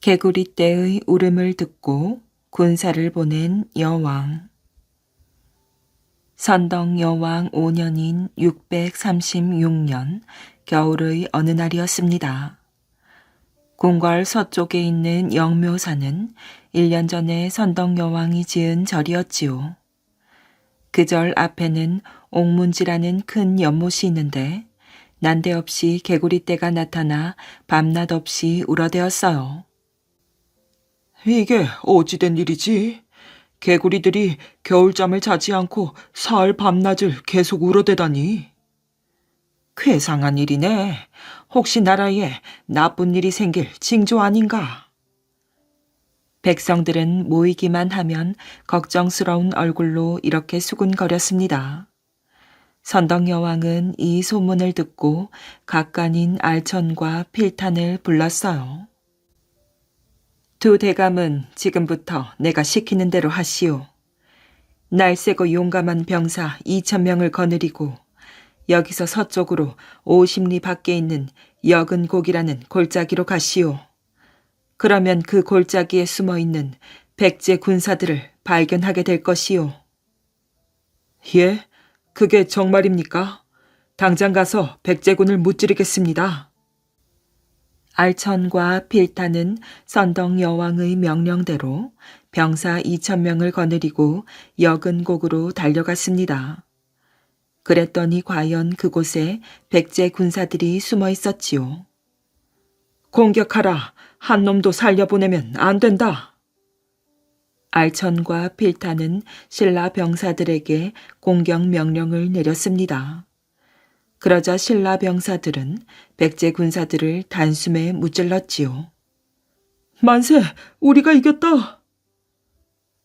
개구리 떼의 울음을 듣고 군사를 보낸 여왕. 선덕 여왕 5년인 636년 겨울의 어느 날이었습니다. 궁궐 서쪽에 있는 영묘사는 1년 전에 선덕 여왕이 지은 절이었지요. 그 절 앞에는 옥문지라는 큰 연못이 있는데 난데없이 개구리떼가 나타나 밤낮 없이 울어대었어요. 이게 어찌된 일이지? 개구리들이 겨울잠을 자지 않고 사흘 밤낮을 계속 울어대다니. 괴상한 일이네. 혹시 나라에 나쁜 일이 생길 징조 아닌가? 백성들은 모이기만 하면 걱정스러운 얼굴로 이렇게 수군거렸습니다. 선덕 여왕은 이 소문을 듣고 각간인 알천과 필탄을 불렀어요. 두 대감은 지금부터 내가 시키는 대로 하시오. 날쌔고 용감한 병사 2,000명을 거느리고 여기서 서쪽으로 50리 밖에 있는 여근곡이라는 골짜기로 가시오. 그러면 그 골짜기에 숨어있는 백제 군사들을 발견하게 될 것이오. 예? 그게 정말입니까? 당장 가서 백제군을 무찌르겠습니다. 알천과 필탄은 선덕 여왕의 명령대로 병사 2,000명을 거느리고 여근곡으로 달려갔습니다. 그랬더니 과연 그곳에 백제 군사들이 숨어 있었지요. 공격하라. 한 놈도 살려보내면 안 된다. 알천과 필탄은 신라 병사들에게 공격 명령을 내렸습니다. 그러자 신라 병사들은 백제 군사들을 단숨에 무찔렀지요. 만세! 우리가 이겼다!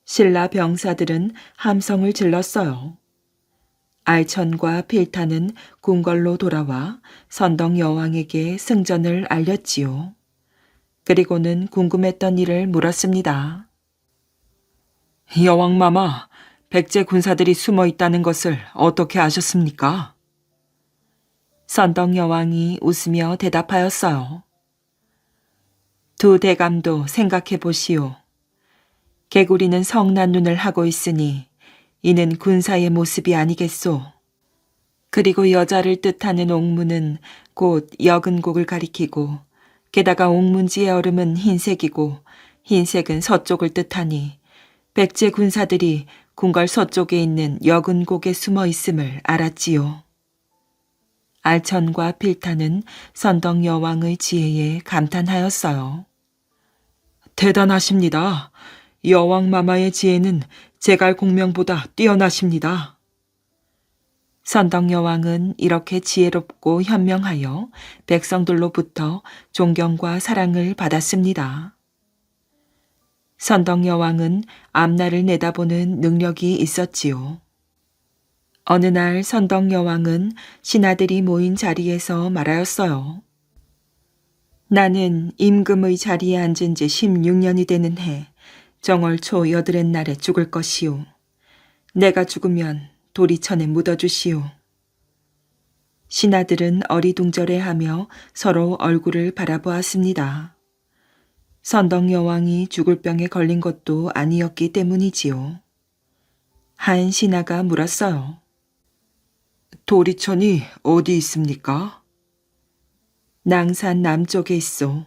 신라 병사들은 함성을 질렀어요. 알천과 필탄은 궁궐로 돌아와 선덕 여왕에게 승전을 알렸지요. 그리고는 궁금했던 일을 물었습니다. 여왕마마, 백제 군사들이 숨어 있다는 것을 어떻게 아셨습니까? 선덕 여왕이 웃으며 대답하였어요. 두 대감도 생각해 보시오. 개구리는 성난 눈을 하고 있으니 이는 군사의 모습이 아니겠소. 그리고 여자를 뜻하는 옥문은 곧 여근곡을 가리키고 게다가 옥문지의 얼음은 흰색이고 흰색은 서쪽을 뜻하니 백제 군사들이 궁궐 서쪽에 있는 여근곡에 숨어 있음을 알았지요. 알천과 필탄은 선덕 여왕의 지혜에 감탄하였어요. 대단하십니다. 여왕마마의 지혜는 제갈공명보다 뛰어나십니다. 선덕 여왕은 이렇게 지혜롭고 현명하여 백성들로부터 존경과 사랑을 받았습니다. 선덕 여왕은 앞날을 내다보는 능력이 있었지요. 어느 날 선덕 여왕은 신하들이 모인 자리에서 말하였어요. 나는 임금의 자리에 앉은 지 16년이 되는 해 정월 초 여드렛 날에 죽을 것이오. 내가 죽으면 도리천에 묻어주시오. 신하들은 어리둥절해하며 서로 얼굴을 바라보았습니다. 선덕 여왕이 죽을 병에 걸린 것도 아니었기 때문이지요. 한 신하가 물었어요. 도리천이 어디 있습니까? 낭산 남쪽에 있소.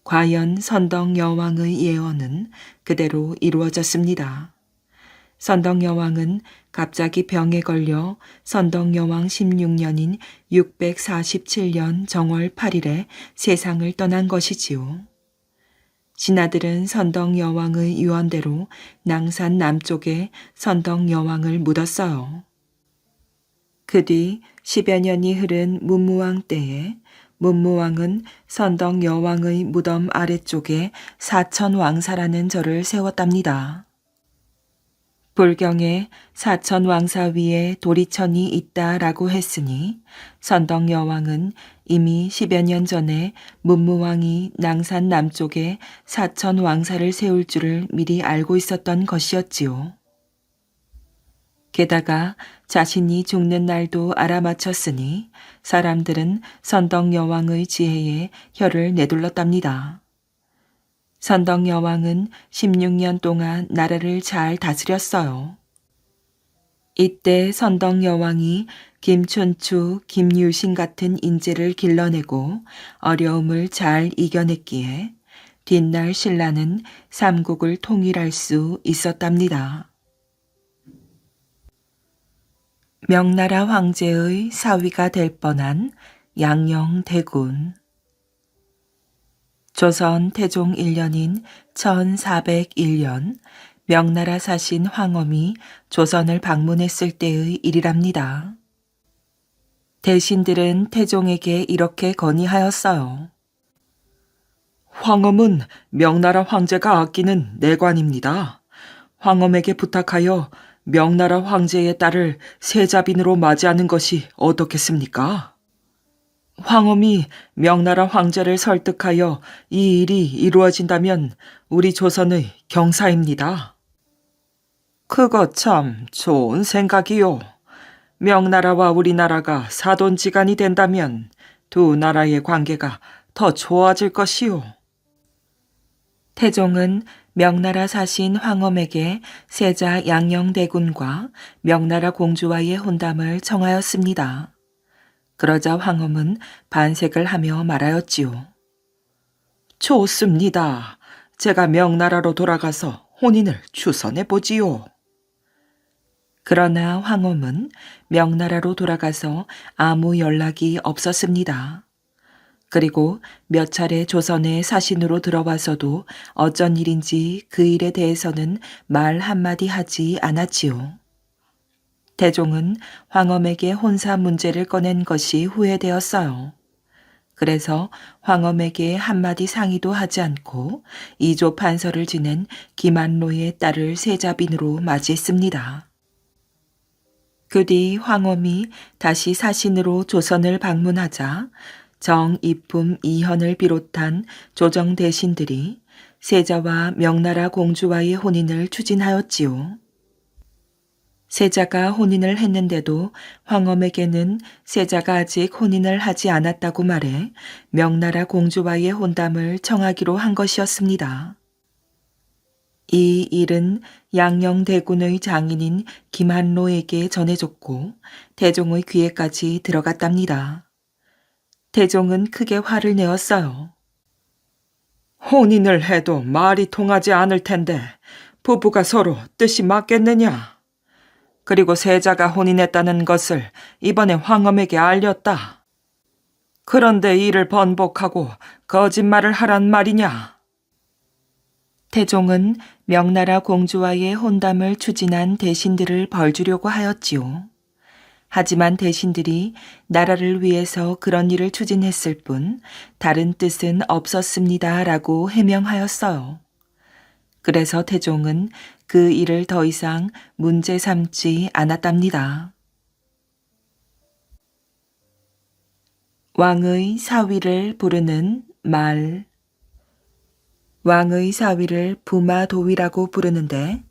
과연 선덕 여왕의 예언은 그대로 이루어졌습니다. 선덕 여왕은 갑자기 병에 걸려 선덕 여왕 16년인 647년 정월 8일에 세상을 떠난 것이지요. 신하들은 선덕 여왕의 유언대로 낭산 남쪽에 선덕 여왕을 묻었어요. 그 뒤 10여 년이 흐른 문무왕 때에 문무왕은 선덕 여왕의 무덤 아래쪽에 사천왕사라는 절을 세웠답니다. 불경에 사천왕사 위에 도리천이 있다라고 했으니 선덕 여왕은 이미 10여 년 전에 문무왕이 낭산 남쪽에 사천왕사를 세울 줄을 미리 알고 있었던 것이었지요. 게다가 자신이 죽는 날도 알아맞혔으니 사람들은 선덕 여왕의 지혜에 혀를 내둘렀답니다. 선덕 여왕은 16년 동안 나라를 잘 다스렸어요. 이때 선덕 여왕이 김춘추, 김유신 같은 인재를 길러내고 어려움을 잘 이겨냈기에 뒷날 신라는 삼국을 통일할 수 있었답니다. 명나라 황제의 사위가 될 뻔한 양녕대군. 조선 태종 1년인 1401년 명나라 사신 황엄이 조선을 방문했을 때의 일이랍니다. 대신들은 태종에게 이렇게 건의하였어요. 황엄은 명나라 황제가 아끼는 내관입니다. 황엄에게 부탁하여 명나라 황제의 딸을 세자빈으로 맞이하는 것이 어떻겠습니까? 황엄이 명나라 황제를 설득하여 이 일이 이루어진다면 우리 조선의 경사입니다. 그거 참 좋은 생각이요. 명나라와 우리나라가 사돈지간이 된다면 두 나라의 관계가 더 좋아질 것이요. 태종은 명나라 사신 황엄에게 세자 양녕대군과 명나라 공주와의 혼담을 청하였습니다. 그러자 황엄은 반색을 하며 말하였지요. 좋습니다. 제가 명나라로 돌아가서 혼인을 주선해 보지요. 그러나 황엄은 명나라로 돌아가서 아무 연락이 없었습니다. 그리고 몇 차례 조선에 사신으로 들어와서도 어쩐 일인지 그 일에 대해서는 말 한마디 하지 않았지요. 태종은 황엄에게 혼사 문제를 꺼낸 것이 후회되었어요. 그래서 황엄에게 한마디 상의도 하지 않고 이조 판서를 지낸 김한로의 딸을 세자빈으로 맞이했습니다. 그 뒤 황엄이 다시 사신으로 조선을 방문하자 정이품 이현을 비롯한 조정 대신들이 세자와 명나라 공주와의 혼인을 추진하였지요. 세자가 혼인을 했는데도 황엄에게는 세자가 아직 혼인을 하지 않았다고 말해 명나라 공주와의 혼담을 청하기로 한 것이었습니다. 이 일은 양녕대군의 장인인 김한로에게 전해졌고 태종의 귀에까지 들어갔답니다. 태종은 크게 화를 내었어요. 혼인을 해도 말이 통하지 않을 텐데 부부가 서로 뜻이 맞겠느냐? 그리고 세자가 혼인했다는 것을 이번에 황엄에게 알렸다. 그런데 이를 번복하고 거짓말을 하란 말이냐? 태종은 명나라 공주와의 혼담을 추진한 대신들을 벌주려고 하였지요. 하지만 대신들이 나라를 위해서 그런 일을 추진했을 뿐 다른 뜻은 없었습니다라고 해명하였어요. 그래서 태종은 그 일을 더 이상 문제 삼지 않았답니다. 왕의 사위를 부르는 말. 왕의 사위를 부마도위라고 부르는데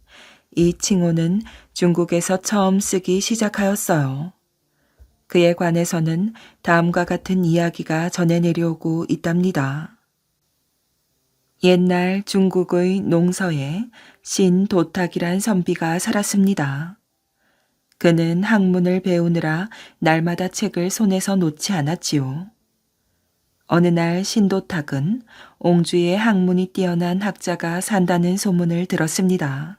이 칭호는 중국에서 처음 쓰기 시작하였어요. 그에 관해서는 다음과 같은 이야기가 전해 내려오고 있답니다. 옛날 중국의 농서에 신도탁이란 선비가 살았습니다. 그는 학문을 배우느라 날마다 책을 손에서 놓지 않았지요. 어느 날 신도탁은 옹주에 학문이 뛰어난 학자가 산다는 소문을 들었습니다.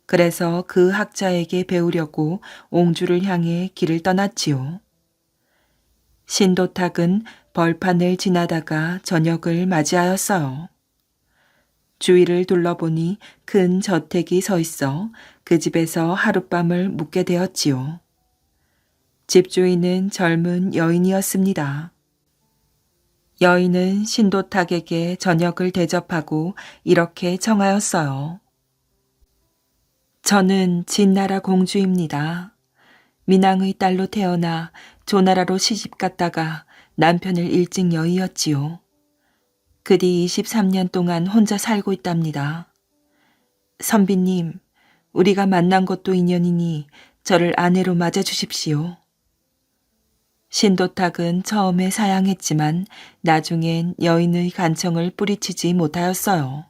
그래서 그 학자에게 배우려고 옹주를 향해 길을 떠났지요. 신도탁은 벌판을 지나다가 저녁을 맞이하였어요. 주위를 둘러보니 큰 저택이 서 있어 그 집에서 하룻밤을 묵게 되었지요. 집주인은 젊은 여인이었습니다. 여인은 신도탁에게 저녁을 대접하고 이렇게 청하였어요. 저는 진나라 공주입니다. 민왕의 딸로 태어나 조나라로 시집 갔다가 남편을 일찍 여의었지요. 그 뒤 23년 동안 혼자 살고 있답니다. 선비님, 우리가 만난 것도 인연이니 저를 아내로 맞아주십시오. 신도탁은 처음에 사양했지만 나중엔 여인의 간청을 뿌리치지 못하였어요.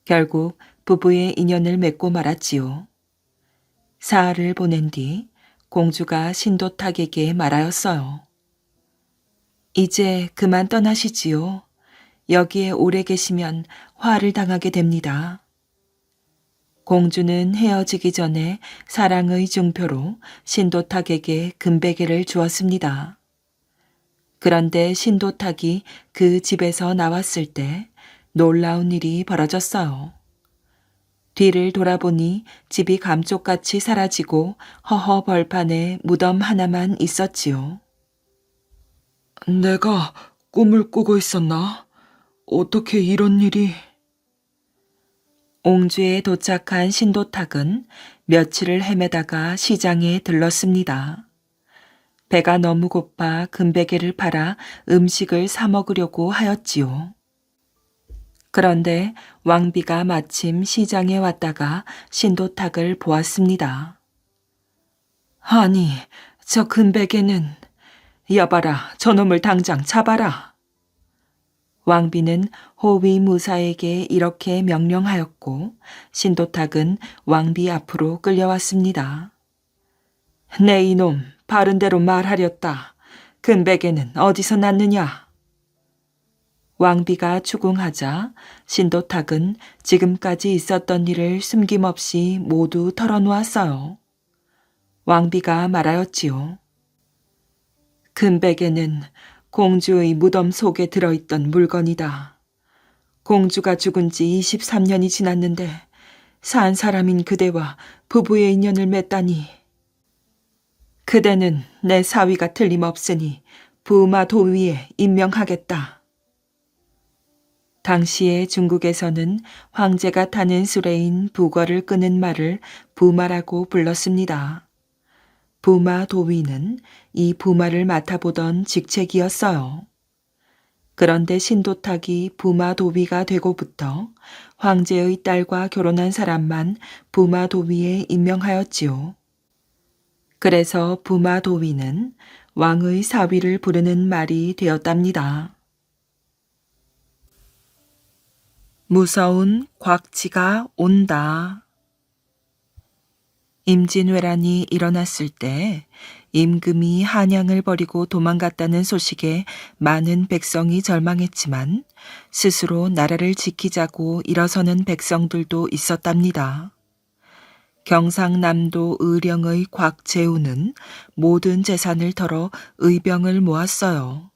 결국 부부의 인연을 맺고 말았지요. 사흘을 보낸 뒤 공주가 신도탁에게 말하였어요. 이제 그만 떠나시지요. 여기에 오래 계시면 화를 당하게 됩니다. 공주는 헤어지기 전에 사랑의 증표로 신도탁에게 금베개를 주었습니다. 그런데 신도탁이 그 집에서 나왔을 때 놀라운 일이 벌어졌어요. 뒤를 돌아보니 집이 감쪽같이 사라지고 허허 벌판에 무덤 하나만 있었지요. 내가 꿈을 꾸고 있었나? 어떻게 이런 일이... 옹주에 도착한 신도탁은 며칠을 헤매다가 시장에 들렀습니다. 배가 너무 고파 금베개를 팔아 음식을 사 먹으려고 하였지요. 그런데 왕비가 마침 시장에 왔다가 신도탁을 보았습니다. 아니, 저 금베개는... 여봐라, 저놈을 당장 잡아라. 왕비는 호위 무사에게 이렇게 명령하였고 신도탁은 왕비 앞으로 끌려왔습니다. 내 이놈, 바른 대로 말하렸다. 금베개는 어디서 났느냐? 왕비가 추궁하자 신도탁은 지금까지 있었던 일을 숨김없이 모두 털어놓았어요. 왕비가 말하였지요. 금베개는 공주의 무덤 속에 들어있던 물건이다. 공주가 죽은 지 23년이 지났는데 산 사람인 그대와 부부의 인연을 맺다니. 그대는 내 사위가 틀림없으니 부마 도위에 임명하겠다. 당시에 중국에서는 황제가 타는 수레인 부거를 끄는 말을 부마라고 불렀습니다. 부마 도위는 이 부마를 맡아보던 직책이었어요. 그런데 신도탁이 부마 도위가 되고부터 황제의 딸과 결혼한 사람만 부마 도위에 임명하였지요. 그래서 부마 도위는 왕의 사위를 부르는 말이 되었답니다. 무서운 곽지가 온다. 임진왜란이 일어났을 때 임금이 한양을 버리고 도망갔다는 소식에 많은 백성이 절망했지만 스스로 나라를 지키자고 일어서는 백성들도 있었답니다. 경상남도 의령의 곽재우는 모든 재산을 털어 의병을 모았어요.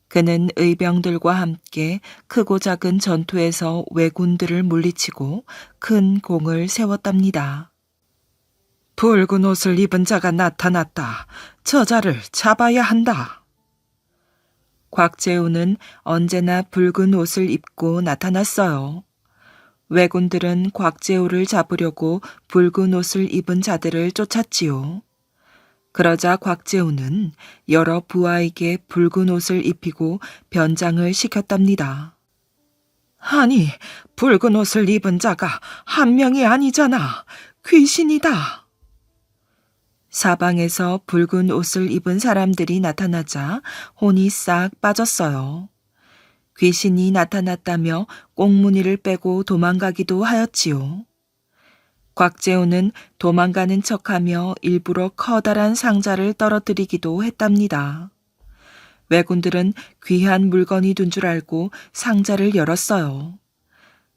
그는 의병들과 함께 크고 작은 전투에서 왜군들을 물리치고 큰 공을 세웠답니다. 붉은 옷을 입은 자가 나타났다. 저 자를 잡아야 한다. 곽재우는 언제나 붉은 옷을 입고 나타났어요. 왜군들은 곽재우를 잡으려고 붉은 옷을 입은 자들을 쫓았지요. 그러자 곽재우는 여러 부하에게 붉은 옷을 입히고 변장을 시켰답니다. 아니, 붉은 옷을 입은 자가 한 명이 아니잖아. 귀신이다. 사방에서 붉은 옷을 입은 사람들이 나타나자 혼이 싹 빠졌어요. 귀신이 나타났다며 꽁무니를 빼고 도망가기도 하였지요. 곽재우는 도망가는 척하며 일부러 커다란 상자를 떨어뜨리기도 했답니다. 왜군들은 귀한 물건이 든 줄 알고 상자를 열었어요.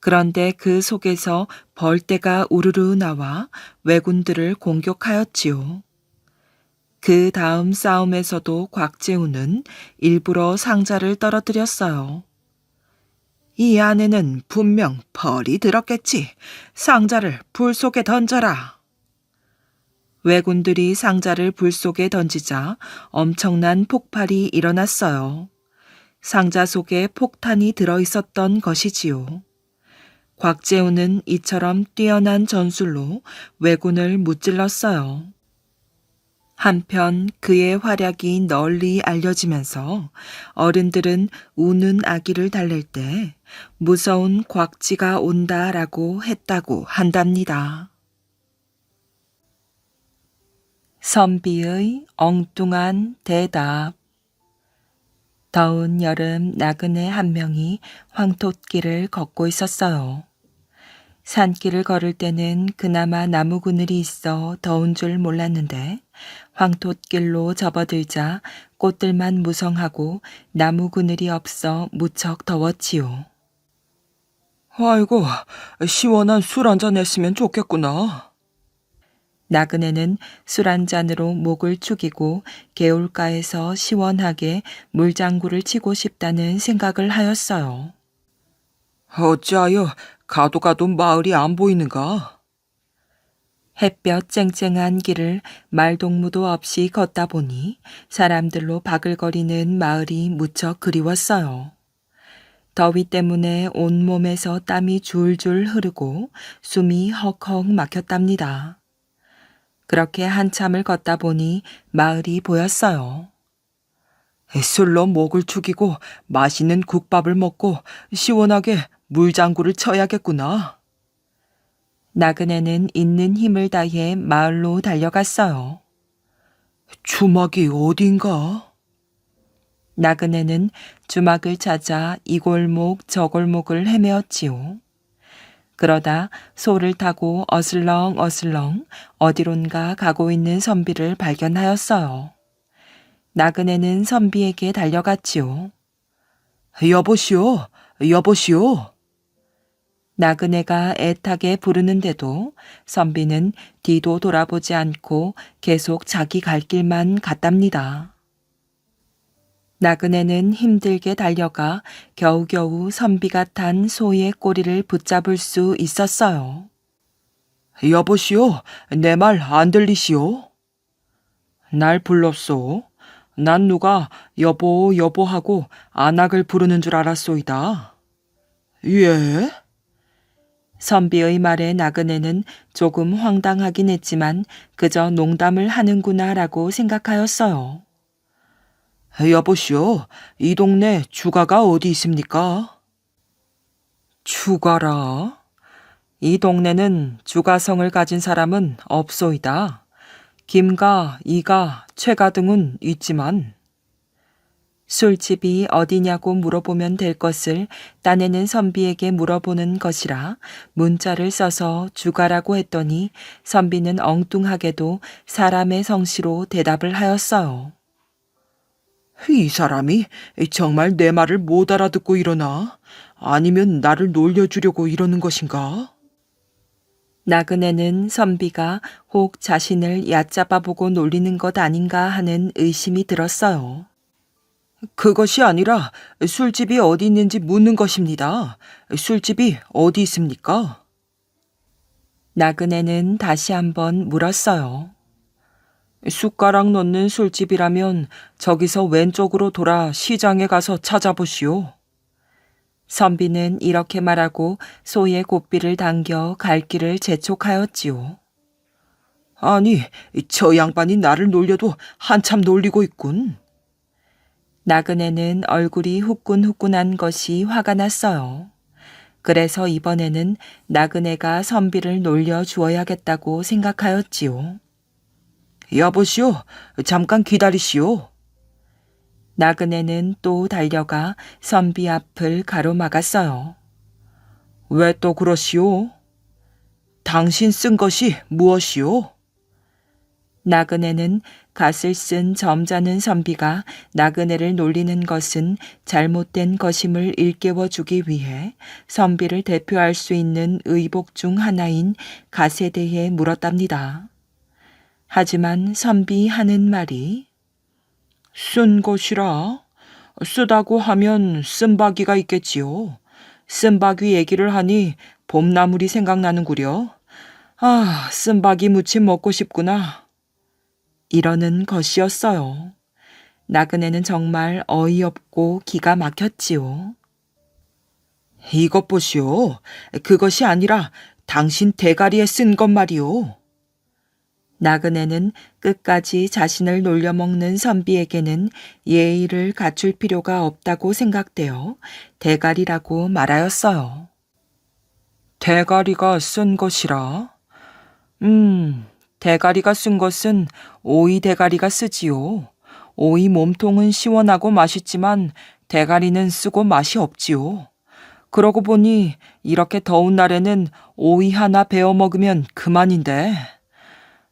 그런데 그 속에서 벌떼가 우르르 나와 왜군들을 공격하였지요. 그 다음 싸움에서도 곽재우는 일부러 상자를 떨어뜨렸어요. 이 안에는 분명 벌이 들었겠지. 상자를 불 속에 던져라. 왜군들이 상자를 불 속에 던지자 엄청난 폭발이 일어났어요. 상자 속에 폭탄이 들어있었던 것이지요. 곽재우는 이처럼 뛰어난 전술로 왜군을 무찔렀어요. 한편 그의 활약이 널리 알려지면서 어른들은 우는 아기를 달랠 때 무서운 곽지가 온다라고 했다고 한답니다. 선비의 엉뚱한 대답. 더운 여름 나그네 한 명이 황톳길을 걷고 있었어요. 산길을 걸을 때는 그나마 나무 그늘이 있어 더운 줄 몰랐는데 황톳길로 접어들자 꽃들만 무성하고 나무 그늘이 없어 무척 더웠지요. 아이고, 시원한 술 한잔 했으면 좋겠구나. 나그네는 술 한 잔으로 목을 축이고 개울가에서 시원하게 물장구를 치고 싶다는 생각을 하였어요. 어찌하여 가도 가도 마을이 안 보이는가? 햇볕 쨍쨍한 길을 말동무도 없이 걷다 보니 사람들로 바글거리는 마을이 무척 그리웠어요. 더위 때문에 온몸에서 땀이 줄줄 흐르고 숨이 헉헉 막혔답니다. 그렇게 한참을 걷다 보니 마을이 보였어요. 술로 목을 축이고 맛있는 국밥을 먹고 시원하게 물장구를 쳐야겠구나. 나그네는 있는 힘을 다해 마을로 달려갔어요. 주막이 어딘가? 나그네는 주막을 찾아 이 골목 저 골목을 헤매었지요. 그러다 소를 타고 어슬렁어슬렁 어디론가 가고 있는 선비를 발견하였어요. 나그네는 선비에게 달려갔지요. 여보시오, 여보시오. 나그네가 애타게 부르는데도 선비는 뒤도 돌아보지 않고 계속 자기 갈 길만 갔답니다. 나그네는 힘들게 달려가 겨우겨우 선비가 탄 소의 꼬리를 붙잡을 수 있었어요. 여보시오, 내 말 안 들리시오? 날 불렀소. 난 누가 여보 여보 하고 안악을 부르는 줄 알았소이다. 예? 선비의 말에 나그네는 조금 황당하긴 했지만 그저 농담을 하는구나라고 생각하였어요. 여보시오, 이 동네 주가가 어디 있습니까? 주가라? 이 동네는 주가성을 가진 사람은 없소이다. 김가, 이가, 최가 등은 있지만 술집이 어디냐고 물어보면 될 것을 딴에는 선비에게 물어보는 것이라 문자를 써서 주가라고 했더니 선비는 엉뚱하게도 사람의 성씨로 대답을 하였어요. 이 사람이 정말 내 말을 못 알아듣고 이러나? 아니면 나를 놀려주려고 이러는 것인가? 나그네는 선비가 혹 자신을 얕잡아보고 놀리는 것 아닌가 하는 의심이 들었어요. 그것이 아니라 술집이 어디 있는지 묻는 것입니다. 술집이 어디 있습니까? 나그네는 다시 한번 물었어요. 숟가락 넣는 술집이라면 저기서 왼쪽으로 돌아 시장에 가서 찾아보시오. 선비는 이렇게 말하고 소의 고삐를 당겨 갈 길을 재촉하였지요. 아니, 저 양반이 나를 놀려도 한참 놀리고 있군. 나그네는 얼굴이 후끈후끈한 것이 화가 났어요. 그래서 이번에는 나그네가 선비를 놀려 주어야겠다고 생각하였지요. 여보시오, 잠깐 기다리시오. 나그네는 또 달려가 선비 앞을 가로막았어요. 왜 또 그러시오? 당신 쓴 것이 무엇이오? 나그네는 갓을 쓴 점잖은 선비가 나그네를 놀리는 것은 잘못된 것임을 일깨워 주기 위해 선비를 대표할 수 있는 의복 중 하나인 갓에 대해 물었답니다. 하지만 선비 하는 말이 쓴 것이라? 쓰다고 하면 쓴바귀가 있겠지요. 쓴바귀 얘기를 하니 봄나물이 생각나는구려. 아, 쓴바귀 무침 먹고 싶구나. 이러는 것이었어요. 나그네는 정말 어이없고 기가 막혔지요. 이것 보시오. 그것이 아니라 당신 대가리에 쓴 것 말이오. 나그네는 끝까지 자신을 놀려먹는 선비에게는 예의를 갖출 필요가 없다고 생각되어 대가리라고 말하였어요. 대가리가 쓴 것이라? 대가리가 쓴 것은 오이 대가리가 쓰지요. 오이 몸통은 시원하고 맛있지만 대가리는 쓰고 맛이 없지요. 그러고 보니 이렇게 더운 날에는 오이 하나 베어 먹으면 그만인데.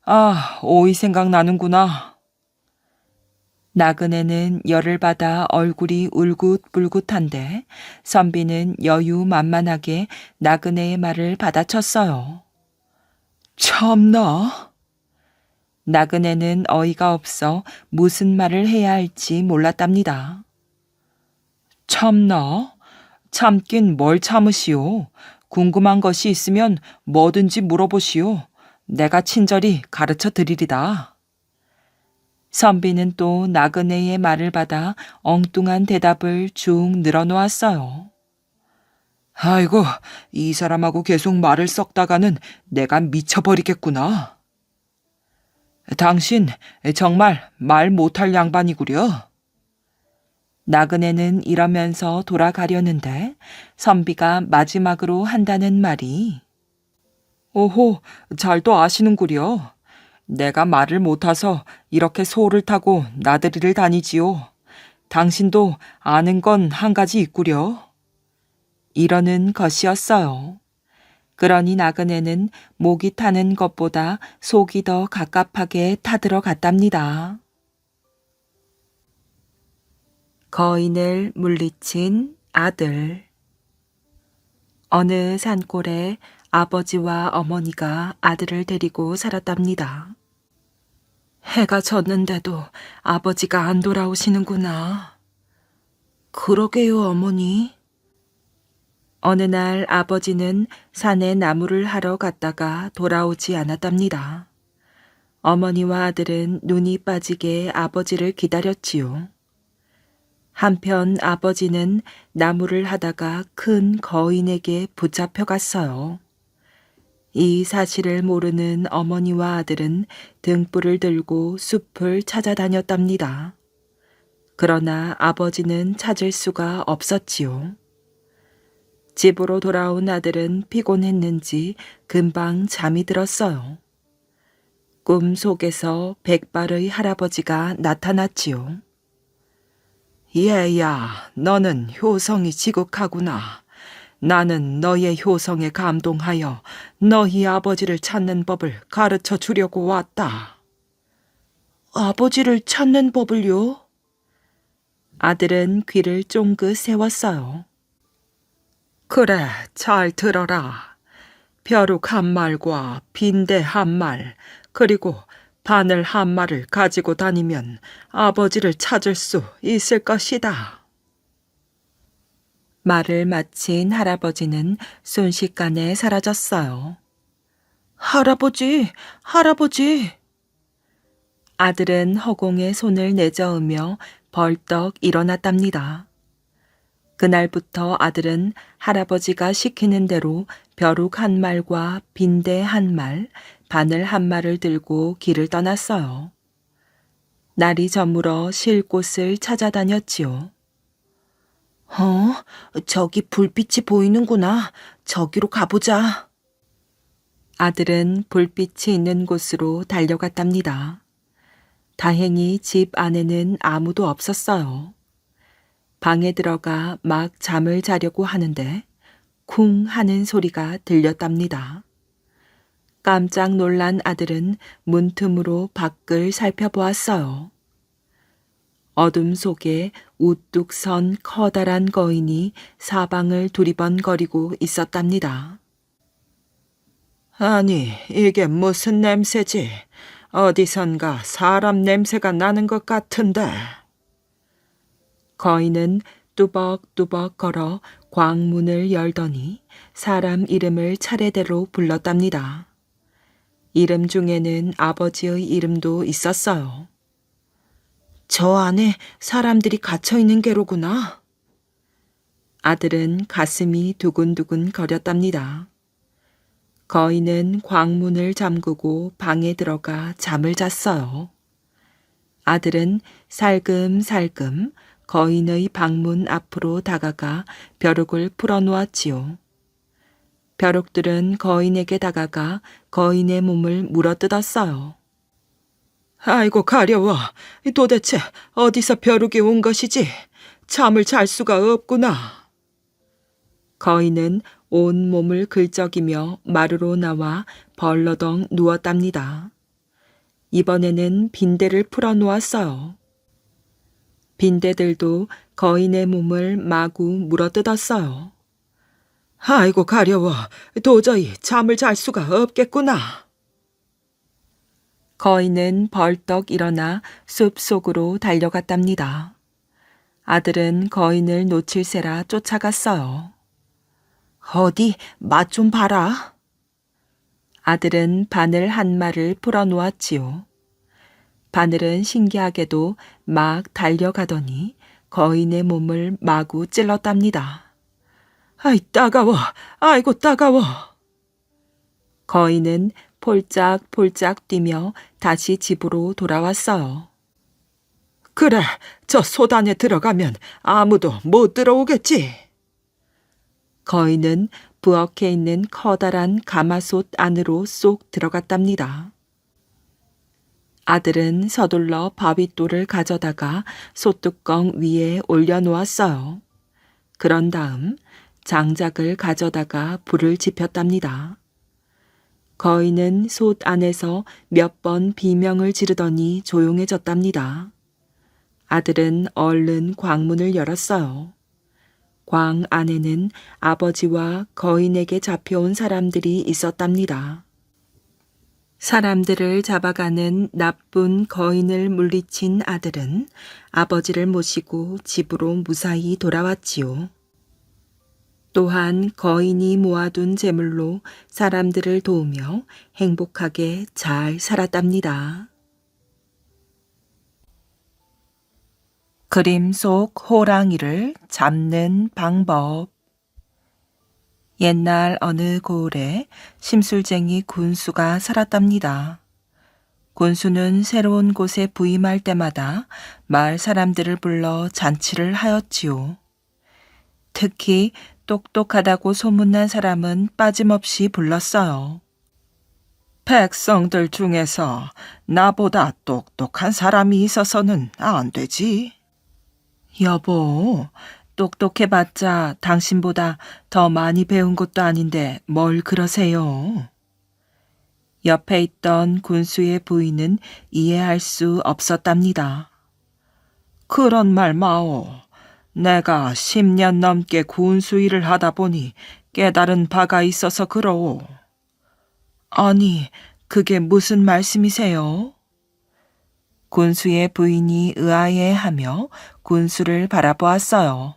아, 오이 생각나는구나. 나그네는 열을 받아 얼굴이 울긋불긋한데 선비는 여유만만하게 나그네의 말을 받아쳤어요. 참나. 나그네는 어이가 없어 무슨 말을 해야 할지 몰랐답니다. 참나? 참긴 뭘 참으시오. 궁금한 것이 있으면 뭐든지 물어보시오. 내가 친절히 가르쳐 드리리다. 선비는 또 나그네의 말을 받아 엉뚱한 대답을 쭉 늘어놓았어요. 아이고, 이 사람하고 계속 말을 썩다가는 내가 미쳐버리겠구나. 당신 정말 말 못할 양반이구려. 나그네는 이러면서 돌아가려는데 선비가 마지막으로 한다는 말이 오호, 잘도 아시는구려. 내가 말을 못해서 이렇게 소를 타고 나들이를 다니지요. 당신도 아는 건 한 가지 있구려. 이러는 것이었어요. 그러니 나그네는 목이 타는 것보다 속이 더 갑갑하게 타들어갔답니다. 거인을 물리친 아들. 어느 산골에 아버지와 어머니가 아들을 데리고 살았답니다. 해가 졌는데도 아버지가 안 돌아오시는구나. 그러게요, 어머니. 어느 날 아버지는 산에 나무를 하러 갔다가 돌아오지 않았답니다. 어머니와 아들은 눈이 빠지게 아버지를 기다렸지요. 한편 아버지는 나무를 하다가 큰 거인에게 붙잡혀 갔어요. 이 사실을 모르는 어머니와 아들은 등불을 들고 숲을 찾아다녔답니다. 그러나 아버지는 찾을 수가 없었지요. 집으로 돌아온 아들은 피곤했는지 금방 잠이 들었어요. 꿈 속에서 백발의 할아버지가 나타났지요. 얘야, 너는 효성이 지극하구나. 나는 너의 효성에 감동하여 너희 아버지를 찾는 법을 가르쳐 주려고 왔다. 아버지를 찾는 법을요? 아들은 귀를 쫑긋 세웠어요. 그래, 잘 들어라. 벼룩 한 말과 빈대 한 말, 그리고 바늘 한 말을 가지고 다니면 아버지를 찾을 수 있을 것이다. 말을 마친 할아버지는 순식간에 사라졌어요. 할아버지, 할아버지. 아들은 허공에 손을 내저으며 벌떡 일어났답니다. 그날부터 아들은 할아버지가 시키는 대로 벼룩 한 말과 빈대 한 말, 바늘 한 말을 들고 길을 떠났어요. 날이 저물어 쉴 곳을 찾아다녔지요. 저기 불빛이 보이는구나. 저기로 가보자. 아들은 불빛이 있는 곳으로 달려갔답니다. 다행히 집 안에는 아무도 없었어요. 방에 들어가 막 잠을 자려고 하는데 쿵 하는 소리가 들렸답니다. 깜짝 놀란 아들은 문틈으로 밖을 살펴보았어요. 어둠 속에 우뚝 선 커다란 거인이 사방을 두리번거리고 있었답니다. 아니, 이게 무슨 냄새지? 어디선가 사람 냄새가 나는 것 같은데. 거인은 뚜벅뚜벅 걸어 광문을 열더니 사람 이름을 차례대로 불렀답니다. 이름 중에는 아버지의 이름도 있었어요. 저 안에 사람들이 갇혀있는 게로구나. 아들은 가슴이 두근두근 거렸답니다. 거인은 광문을 잠그고 방에 들어가 잠을 잤어요. 아들은 살금살금 거인의 방문 앞으로 다가가 벼룩을 풀어놓았지요. 벼룩들은 거인에게 다가가 거인의 몸을 물어뜯었어요. 아이고 가려워. 도대체 어디서 벼룩이 온 것이지? 잠을 잘 수가 없구나. 거인은 온 몸을 긁적이며 마루로 나와 벌러덩 누웠답니다. 이번에는 빈대를 풀어놓았어요. 빈대들도 거인의 몸을 마구 물어뜯었어요. 아이고 가려워. 도저히 잠을 잘 수가 없겠구나. 거인은 벌떡 일어나 숲속으로 달려갔답니다. 아들은 거인을 놓칠세라 쫓아갔어요. 어디 맛 좀 봐라. 아들은 바늘 한 마를 풀어놓았지요. 바늘은 신기하게도 막 달려가더니 거인의 몸을 마구 찔렀답니다. 아이 따가워. 아이고 따가워. 거인은 폴짝폴짝 뛰며 다시 집으로 돌아왔어요. 그래, 저 소단에 들어가면 아무도 못 들어오겠지. 거인은 부엌에 있는 커다란 가마솥 안으로 쏙 들어갔답니다. 아들은 서둘러 바윗돌을 가져다가 솥뚜껑 위에 올려놓았어요. 그런 다음 장작을 가져다가 불을 지폈답니다. 거인은 솥 안에서 몇 번 비명을 지르더니 조용해졌답니다. 아들은 얼른 광문을 열었어요. 광 안에는 아버지와 거인에게 잡혀온 사람들이 있었답니다. 사람들을 잡아가는 나쁜 거인을 물리친 아들은 아버지를 모시고 집으로 무사히 돌아왔지요. 또한 거인이 모아둔 재물로 사람들을 도우며 행복하게 잘 살았답니다. 그림 속 호랑이를 잡는 방법. 옛날 어느 고을에 심술쟁이 군수가 살았답니다. 군수는 새로운 곳에 부임할 때마다 마을 사람들을 불러 잔치를 하였지요. 특히 똑똑하다고 소문난 사람은 빠짐없이 불렀어요. 백성들 중에서 나보다 똑똑한 사람이 있어서는 안 되지. 여보, 똑똑해봤자 당신보다 더 많이 배운 것도 아닌데 뭘 그러세요? 옆에 있던 군수의 부인은 이해할 수 없었답니다. 그런 말 마오. 내가 10년 넘게 군수 일을 하다 보니 깨달은 바가 있어서 그러오. 아니, 그게 무슨 말씀이세요? 군수의 부인이 의아해하며 군수를 바라보았어요.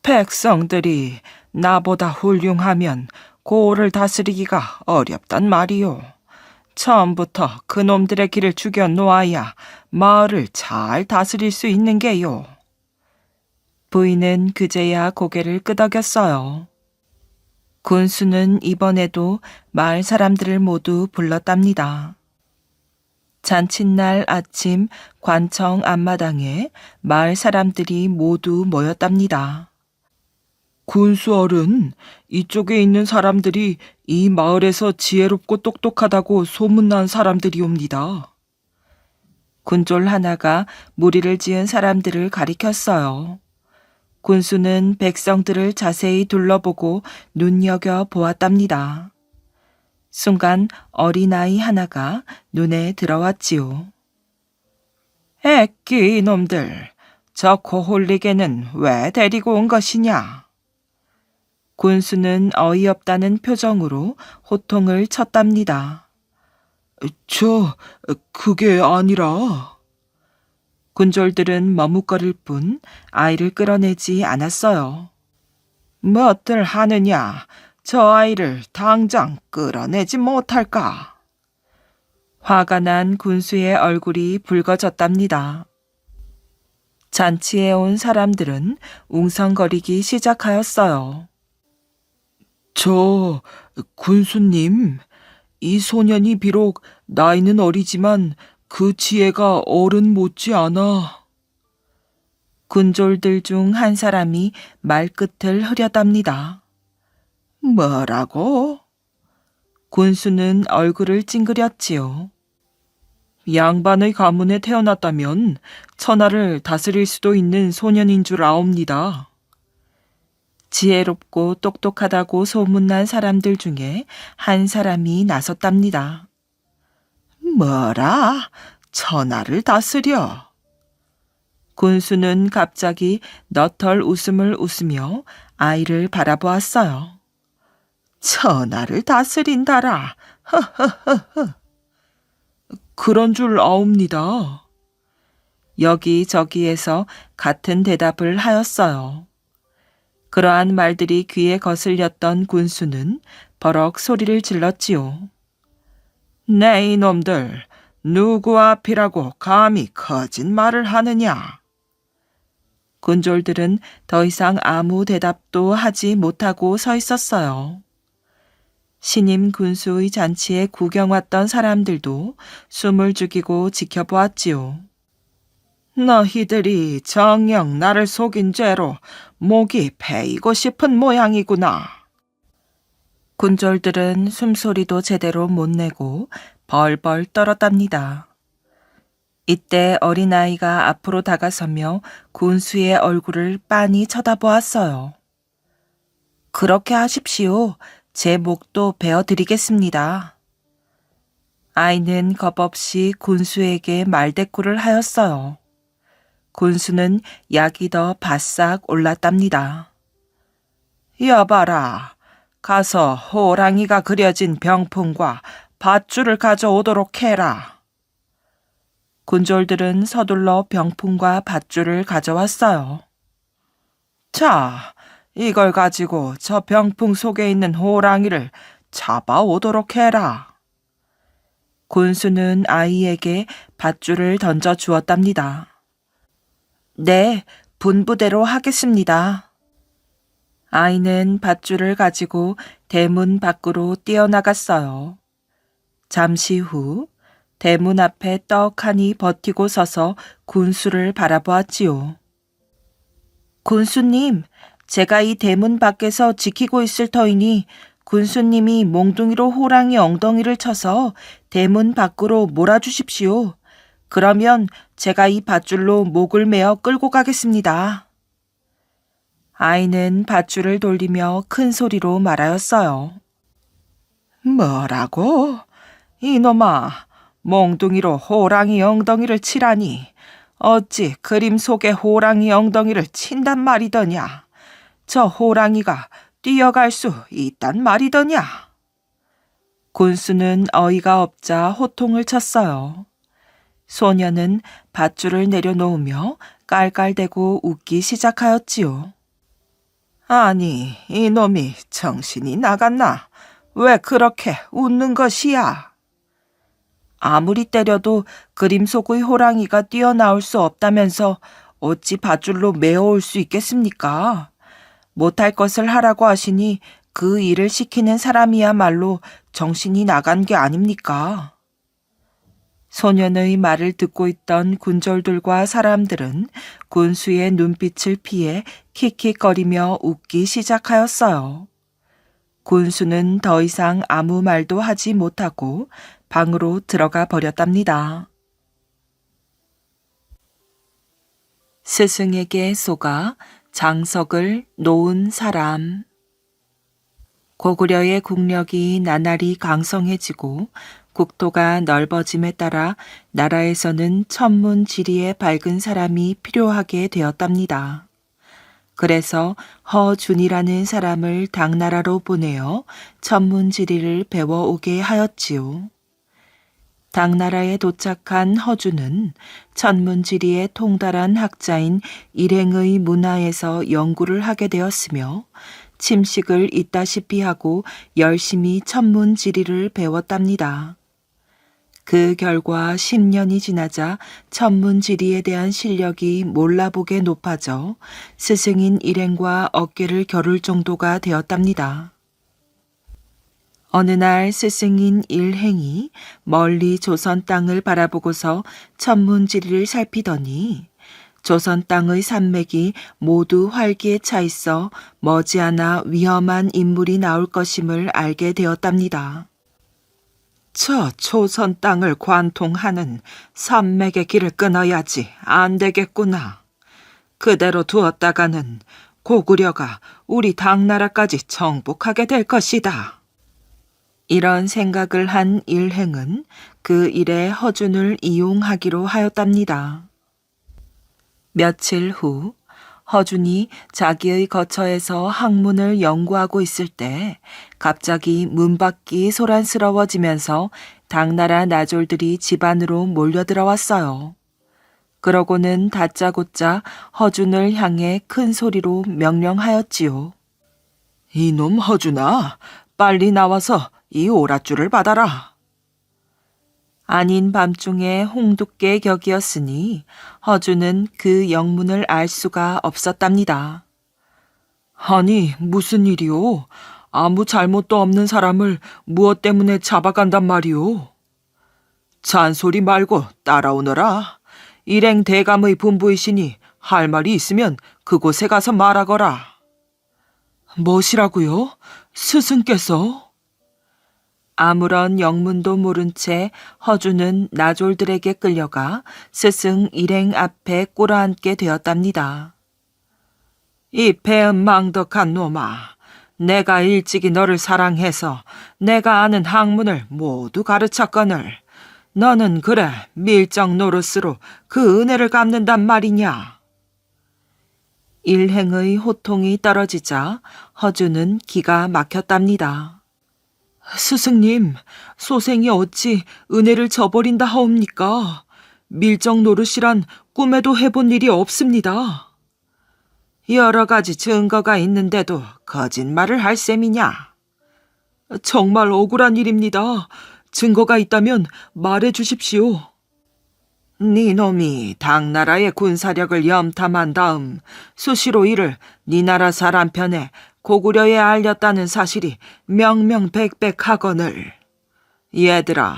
백성들이 나보다 훌륭하면 고을을 다스리기가 어렵단 말이오. 처음부터 그놈들의 길을 죽여 놓아야 마을을 잘 다스릴 수 있는 게요. 부인은 그제야 고개를 끄덕였어요. 군수는 이번에도 마을 사람들을 모두 불렀답니다. 잔칫날 아침 관청 앞마당에 마을 사람들이 모두 모였답니다. 군수 어른, 이쪽에 있는 사람들이 이 마을에서 지혜롭고 똑똑하다고 소문난 사람들이옵니다. 군졸 하나가 무리를 지은 사람들을 가리켰어요. 군수는 백성들을 자세히 둘러보고 눈여겨 보았답니다. 순간 어린아이 하나가 눈에 들어왔지요. 애끼 이놈들, 저 고홀릭에는 왜 데리고 온 것이냐? 군수는 어이없다는 표정으로 호통을 쳤답니다. 그게 아니라... 군졸들은 머뭇거릴 뿐 아이를 끌어내지 않았어요. 뭣들 하느냐? 저 아이를 당장 끌어내지 못할까? 화가 난 군수의 얼굴이 붉어졌답니다. 잔치에 온 사람들은 웅성거리기 시작하였어요. 군수님, 이 소년이 비록 나이는 어리지만 그 지혜가 어른 못지않아. 군졸들 중 한 사람이 말끝을 흐렸답니다. 뭐라고? 군수는 얼굴을 찡그렸지요. 양반의 가문에 태어났다면 천하를 다스릴 수도 있는 소년인 줄 아옵니다. 지혜롭고 똑똑하다고 소문난 사람들 중에 한 사람이 나섰답니다. 뭐라? 천하를 다스려? 군수는 갑자기 너털 웃음을 웃으며 아이를 바라보았어요. 천하를 다스린다라. 그런 줄 아옵니다. 여기저기에서 같은 대답을 하였어요. 그러한 말들이 귀에 거슬렸던 군수는 버럭 소리를 질렀지요. 네 이놈들, 누구 앞이라고 감히 거짓말을 하느냐? 군졸들은 더 이상 아무 대답도 하지 못하고 서 있었어요. 신임 군수의 잔치에 구경 왔던 사람들도 숨을 죽이고 지켜보았지요. 너희들이 정녕 나를 속인 죄로 목이 베이고 싶은 모양이구나. 군졸들은 숨소리도 제대로 못 내고 벌벌 떨었답니다. 이때 어린아이가 앞으로 다가서며 군수의 얼굴을 빤히 쳐다보았어요. 그렇게 하십시오. 제 목도 베어드리겠습니다. 아이는 겁없이 군수에게 말대꾸를 하였어요. 군수는 약이 더 바싹 올랐답니다. 여봐라, 가서 호랑이가 그려진 병풍과 밧줄을 가져오도록 해라. 군졸들은 서둘러 병풍과 밧줄을 가져왔어요. 자, 이걸 가지고 저 병풍 속에 있는 호랑이를 잡아오도록 해라. 군수는 아이에게 밧줄을 던져 주었답니다. 네, 분부대로 하겠습니다. 아이는 밧줄을 가지고 대문 밖으로 뛰어나갔어요. 잠시 후 대문 앞에 떡하니 버티고 서서 군수를 바라보았지요. 군수님, 제가 이 대문 밖에서 지키고 있을 터이니 군수님이 몽둥이로 호랑이 엉덩이를 쳐서 대문 밖으로 몰아주십시오. 그러면 제가 이 밧줄로 목을 메어 끌고 가겠습니다. 아이는 밧줄을 돌리며 큰 소리로 말하였어요. 뭐라고? 이놈아, 몽둥이로 호랑이 엉덩이를 치라니 어찌 그림 속의 호랑이 엉덩이를 친단 말이더냐? 저 호랑이가 뛰어갈 수 있단 말이더냐? 군수는 어이가 없자 호통을 쳤어요. 소녀는 밧줄을 내려놓으며 깔깔대고 웃기 시작하였지요. 아니, 이놈이 정신이 나갔나? 왜 그렇게 웃는 것이야? 아무리 때려도 그림 속의 호랑이가 뛰어나올 수 없다면서 어찌 밧줄로 메어올 수 있겠습니까? 못할 것을 하라고 하시니 그 일을 시키는 사람이야말로 정신이 나간 게 아닙니까? 소년의 말을 듣고 있던 군졸들과 사람들은 군수의 눈빛을 피해 킥킥거리며 웃기 시작하였어요. 군수는 더 이상 아무 말도 하지 못하고 방으로 들어가 버렸답니다. 스승에게 속아 장석을 놓은 사람. 고구려의 국력이 나날이 강성해지고 국토가 넓어짐에 따라 나라에서는 천문지리에 밝은 사람이 필요하게 되었답니다. 그래서 허준이라는 사람을 당나라로 보내어 천문지리를 배워오게 하였지요. 당나라에 도착한 허준은 천문지리에 통달한 학자인 일행의 문화에서 연구를 하게 되었으며 침식을 있다시피 하고 열심히 천문지리를 배웠답니다. 그 결과 10년이 지나자 천문지리에 대한 실력이 몰라보게 높아져 스승인 일행과 어깨를 겨룰 정도가 되었답니다. 어느 날 스승인 일행이 멀리 조선 땅을 바라보고서 천문지리를 살피더니 조선 땅의 산맥이 모두 활기에 차 있어 머지않아 위험한 인물이 나올 것임을 알게 되었답니다. 저 조선 땅을 관통하는 산맥의 길을 끊어야지 안 되겠구나. 그대로 두었다가는 고구려가 우리 당나라까지 정복하게 될 것이다. 이런 생각을 한 일행은 그 일에 허준을 이용하기로 하였답니다. 며칠 후 허준이 자기의 거처에서 학문을 연구하고 있을 때 갑자기 문 밖이 소란스러워지면서 당나라 나졸들이 집 안으로 몰려들어왔어요. 그러고는 다짜고짜 허준을 향해 큰 소리로 명령하였지요. 이놈 허준아, 빨리 나와서 이 오랏줄을 받아라. 아닌 밤중에 홍두깨 격이었으니 허준은 그 영문을 알 수가 없었답니다. 아니, 무슨 일이오? 아무 잘못도 없는 사람을 무엇 때문에 잡아간단 말이오? 잔소리 말고 따라오너라. 일행 대감의 분부이시니 할 말이 있으면 그곳에 가서 말하거라. 무엇이라고요? 스승께서? 아무런 영문도 모른 채 허준은 나졸들에게 끌려가 스승 일행 앞에 꿇어앉게 되었답니다. 이 배은망덕한 놈아, 내가 일찍이 너를 사랑해서 내가 아는 학문을 모두 가르쳤거늘 너는 그래 밀정 노릇으로 그 은혜를 갚는단 말이냐? 일행의 호통이 떨어지자 허준은 기가 막혔답니다. 스승님, 소생이 어찌 은혜를 저버린다 하옵니까? 밀정 노릇이란 꿈에도 해본 일이 없습니다. 여러 가지 증거가 있는데도 거짓말을 할 셈이냐? 정말 억울한 일입니다. 증거가 있다면 말해 주십시오. 네 놈이 당나라의 군사력을 염탐한 다음 수시로 이를 네 나라 사람 편에 고구려에 알렸다는 사실이 명명백백하거늘. 얘들아,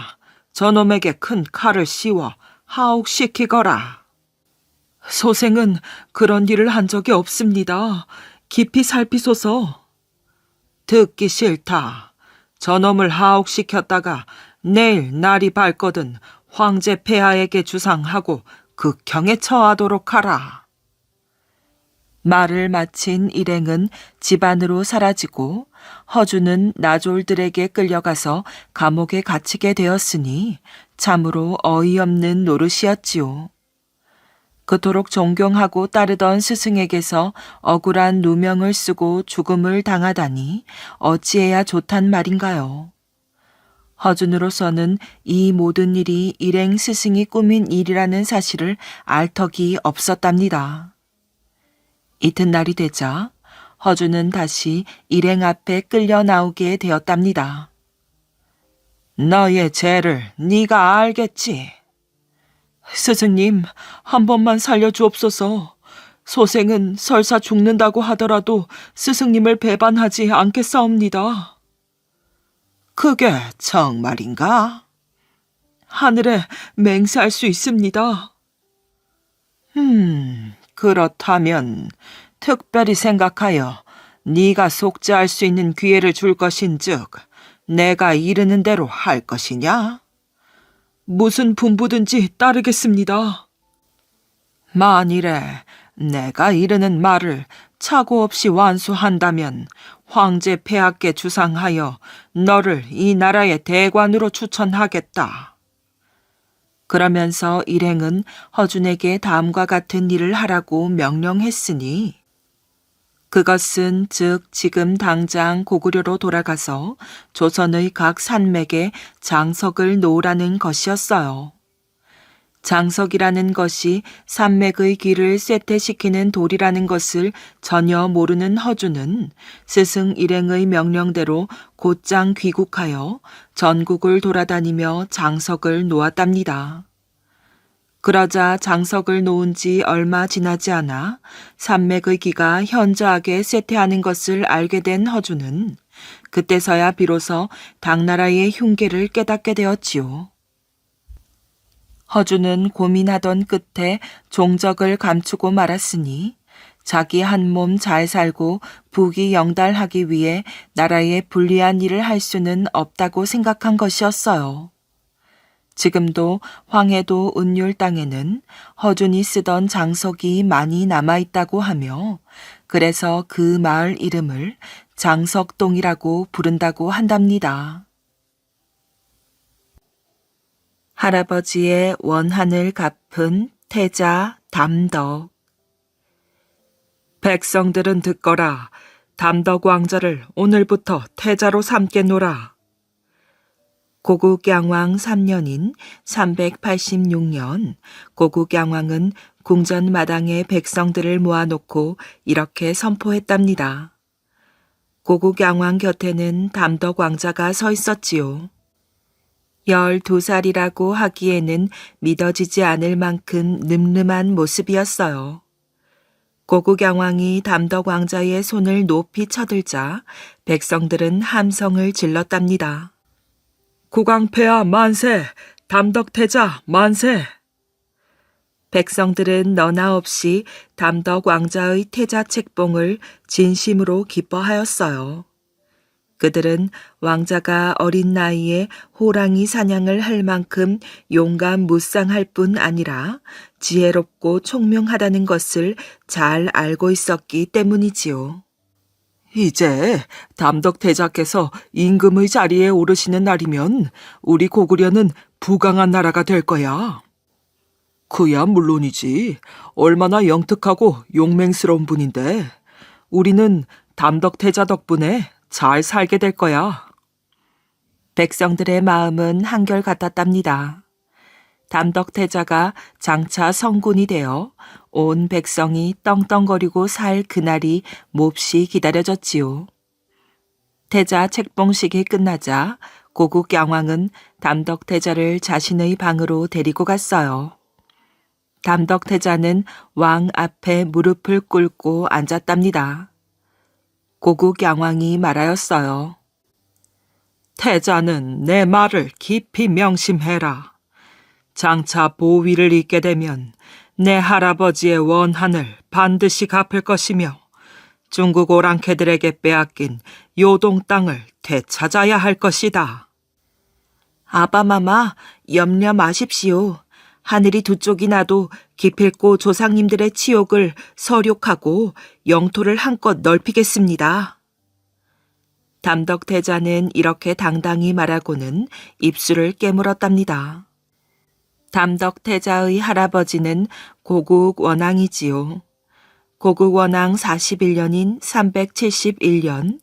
저놈에게 큰 칼을 씌워 하옥시키거라. 소생은 그런 일을 한 적이 없습니다. 깊이 살피소서. 듣기 싫다. 저놈을 하옥시켰다가 내일 날이 밝거든 황제 폐하에게 주상하고 극형에 처하도록 하라. 말을 마친 일행은 집 안으로 사라지고 허준은 나졸들에게 끌려가서 감옥에 갇히게 되었으니 참으로 어이없는 노릇이었지요. 그토록 존경하고 따르던 스승에게서 억울한 누명을 쓰고 죽음을 당하다니 어찌해야 좋단 말인가요? 허준으로서는 이 모든 일이 일행 스승이 꾸민 일이라는 사실을 알 턱이 없었답니다. 이튿날이 되자 허준은 다시 일행 앞에 끌려 나오게 되었답니다. 너의 죄를 네가 알겠지? 스승님, 한 번만 살려주옵소서. 소생은 설사 죽는다고 하더라도 스승님을 배반하지 않겠사옵니다. 그게 정말인가? 하늘에 맹세할 수 있습니다. 그렇다면 특별히 생각하여 네가 속죄할 수 있는 기회를 줄 것인즉 내가 이르는 대로 할 것이냐? 무슨 분부든지 따르겠습니다. 만일에 내가 이르는 말을 착오 없이 완수한다면 황제 폐하께 주상하여 너를 이 나라의 대관으로 추천하겠다. 그러면서 일행은 허준에게 다음과 같은 일을 하라고 명령했으니 그것은 즉 지금 당장 고구려로 돌아가서 조선의 각 산맥에 장석을 놓으라는 것이었어요. 장석이라는 것이 산맥의 길을 쇠퇴시키는 돌이라는 것을 전혀 모르는 허준은 스승 일행의 명령대로 곧장 귀국하여 전국을 돌아다니며 장석을 놓았답니다. 그러자 장석을 놓은 지 얼마 지나지 않아 산맥의 기가 현저하게 쇠퇴하는 것을 알게 된 허준은 그때서야 비로소 당나라의 흉계를 깨닫게 되었지요. 허주는 고민하던 끝에 종적을 감추고 말았으니 자기 한 몸 잘 살고 부귀 영달하기 위해 나라에 불리한 일을 할 수는 없다고 생각한 것이었어요. 지금도 황해도 운율 땅에는 허준이 쓰던 장석이 많이 남아있다고 하며 그래서 그 마을 이름을 장석동이라고 부른다고 한답니다. 할아버지의 원한을 갚은 태자 담덕. 백성들은 듣거라. 담덕 왕자를 오늘부터 태자로 삼겠노라. 고국양왕 3년인 386년 고국양왕은 궁전 마당에 백성들을 모아놓고 이렇게 선포했답니다. 고국양왕 곁에는 담덕 왕자가 서 있었지요. 12살이라고 하기에는 믿어지지 않을 만큼 늠름한 모습이었어요. 고국양왕이 담덕 왕자의 손을 높이 쳐들자 백성들은 함성을 질렀답니다. 국왕폐하 만세! 담덕태자 만세! 백성들은 너나 없이 담덕 왕자의 태자 책봉을 진심으로 기뻐하였어요. 그들은 왕자가 어린 나이에 호랑이 사냥을 할 만큼 용감무쌍할 뿐 아니라 지혜롭고 총명하다는 것을 잘 알고 있었기 때문이지요. 이제 담덕태자께서 임금의 자리에 오르시는 날이면 우리 고구려는 부강한 나라가 될 거야. 그야 물론이지. 얼마나 영특하고 용맹스러운 분인데 우리는 담덕태자 덕분에 잘 살게 될 거야. 백성들의 마음은 한결같았답니다. 담덕태자가 장차 성군이 되어 온 백성이 떵떵거리고 살 그날이 몹시 기다려졌지요. 태자 책봉식이 끝나자 고국양왕은 담덕태자를 자신의 방으로 데리고 갔어요. 담덕태자는 왕 앞에 무릎을 꿇고 앉았답니다. 고국양왕이 말하였어요. 태자는 내 말을 깊이 명심해라. 장차 보위를 잇게 되면 내 할아버지의 원한을 반드시 갚을 것이며 중국 오랑캐들에게 빼앗긴 요동 땅을 되찾아야 할 것이다. 아바마마, 염려 마십시오. 하늘이 두 쪽이 나도 기필코 조상님들의 치욕을 서욕하고 영토를 한껏 넓히겠습니다. 담덕태자는 이렇게 당당히 말하고는 입술을 깨물었답니다. 담덕태자의 할아버지는 고국원왕이지요. 고국원왕 41년인 371년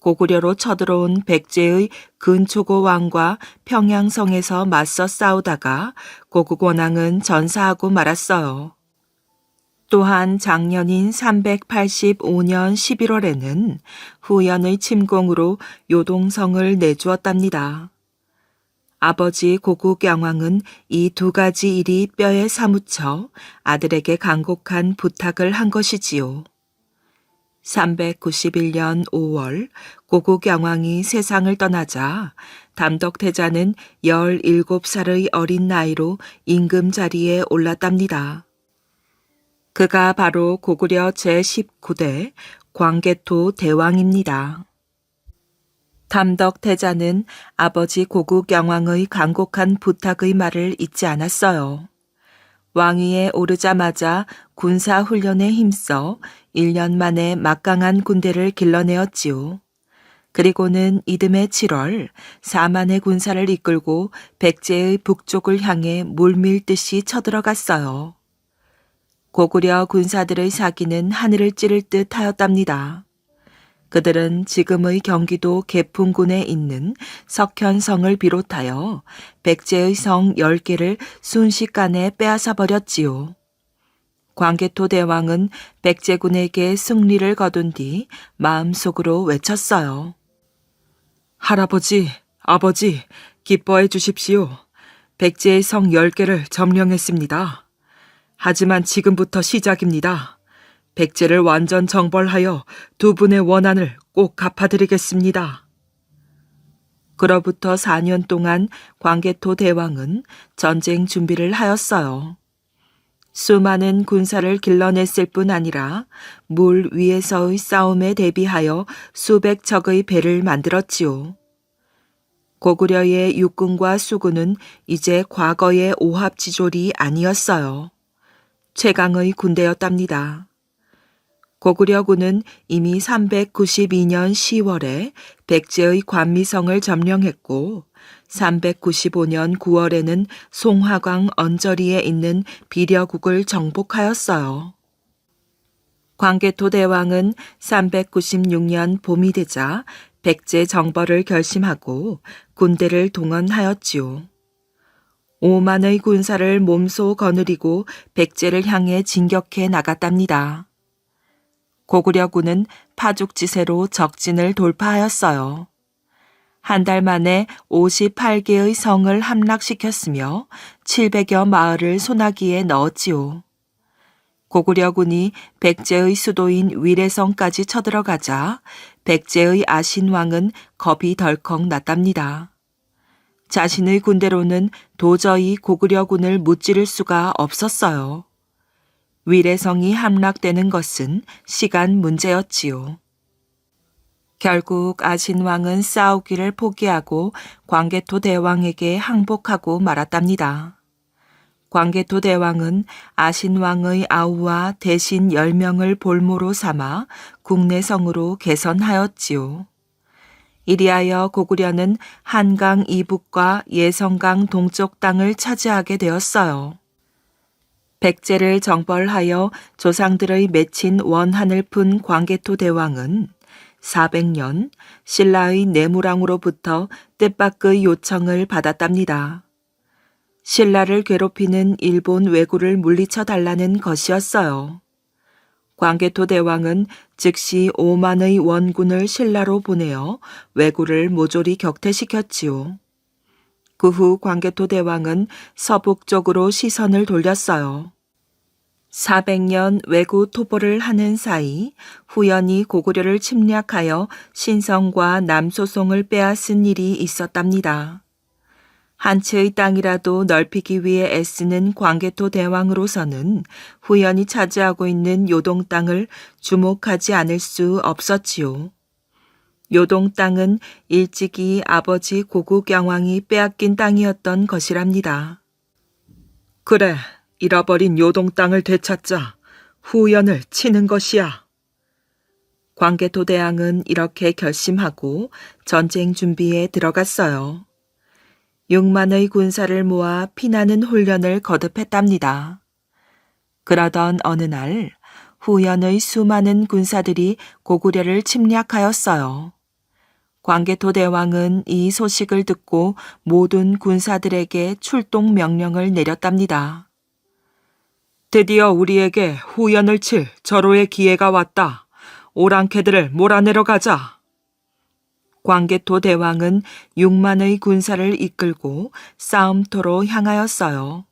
고구려로 쳐들어온 백제의 근초고 왕과 평양성에서 맞서 싸우다가 고국원왕은 전사하고 말았어요. 또한 작년인 385년 11월에는 후연의 침공으로 요동성을 내주었답니다. 아버지 고국양왕은 이 두 가지 일이 뼈에 사무쳐 아들에게 간곡한 부탁을 한 것이지요. 391년 5월 고국양왕이 세상을 떠나자 담덕태자는 17살의 어린 나이로 임금 자리에 올랐답니다. 그가 바로 고구려 제19대 광개토 대왕입니다. 담덕태자는 아버지 고국양왕의 간곡한 부탁의 말을 잊지 않았어요. 왕위에 오르자마자 군사훈련에 힘써 1년 만에 막강한 군대를 길러내었지요. 그리고는 이듬해 7월 4만의 군사를 이끌고 백제의 북쪽을 향해 물밀듯이 쳐들어갔어요. 고구려 군사들의 사기는 하늘을 찌를 듯 하였답니다. 그들은 지금의 경기도 개풍군에 있는 석현성을 비롯하여 백제의 성 10개를 순식간에 빼앗아 버렸지요. 광개토 대왕은 백제군에게 승리를 거둔 뒤 마음속으로 외쳤어요. 할아버지, 아버지, 기뻐해 주십시오. 백제의 성 10개를 점령했습니다. 하지만 지금부터 시작입니다. 백제를 완전 정벌하여 두 분의 원한을 꼭 갚아드리겠습니다. 그로부터 4년 동안 광개토 대왕은 전쟁 준비를 하였어요. 수많은 군사를 길러냈을 뿐 아니라 물 위에서의 싸움에 대비하여 수백 척의 배를 만들었지요. 고구려의 육군과 수군은 이제 과거의 오합지졸이 아니었어요. 최강의 군대였답니다. 고구려군은 이미 392년 10월에 백제의 관미성을 점령했고 395년 9월에는 송화강 언저리에 있는 비려국을 정복하였어요. 광개토 대왕은 396년 봄이 되자 백제 정벌을 결심하고 군대를 동원하였지요. 5만의 군사를 몸소 거느리고 백제를 향해 진격해 나갔답니다. 고구려군은 파죽지세로 적진을 돌파하였어요. 한 달 만에 58개의 성을 함락시켰으며 700여 마을을 소나기에 넣었지요. 고구려군이 백제의 수도인 위례성까지 쳐들어가자 백제의 아신왕은 겁이 덜컥 났답니다. 자신의 군대로는 도저히 고구려군을 무찌를 수가 없었어요. 위례성이 함락되는 것은 시간 문제였지요. 결국 아신왕은 싸우기를 포기하고 광개토 대왕에게 항복하고 말았답니다. 광개토 대왕은 아신왕의 아우와 대신 10명을 볼모로 삼아 국내성으로 개선하였지요. 이리하여 고구려는 한강 이북과 예성강 동쪽 땅을 차지하게 되었어요. 백제를 정벌하여 조상들의 맺힌 원한을 푼 광개토 대왕은 400년 신라의 내무랑으로부터 뜻밖의 요청을 받았답니다. 신라를 괴롭히는 일본 왜구를 물리쳐 달라는 것이었어요. 광개토 대왕은 즉시 5만의 원군을 신라로 보내어 왜구를 모조리 격퇴시켰지요. 그 후 광개토 대왕은 서북 쪽으로 시선을 돌렸어요. 400년 왜구 토벌을 하는 사이 후연히 고구려를 침략하여 신성과 남소송을 빼앗은 일이 있었답니다. 한 채의 땅이라도 넓히기 위해 애쓰는 광개토 대왕으로서는 후연히 차지하고 있는 요동 땅을 주목하지 않을 수 없었지요. 요동 땅은 일찍이 아버지 고국영왕이 빼앗긴 땅이었던 것이랍니다. 그래, 잃어버린 요동 땅을 되찾자 후연을 치는 것이야. 광개토 대왕은 이렇게 결심하고 전쟁 준비에 들어갔어요. 6만의 군사를 모아 피나는 훈련을 거듭했답니다. 그러던 어느 날 후연의 수많은 군사들이 고구려를 침략하였어요. 광개토 대왕은 이 소식을 듣고 모든 군사들에게 출동 명령을 내렸답니다. 드디어 우리에게 후연을 칠 절호의 기회가 왔다. 오랑캐들을 몰아내러 가자. 광개토 대왕은 6만의 군사를 이끌고 싸움터로 향하였어요.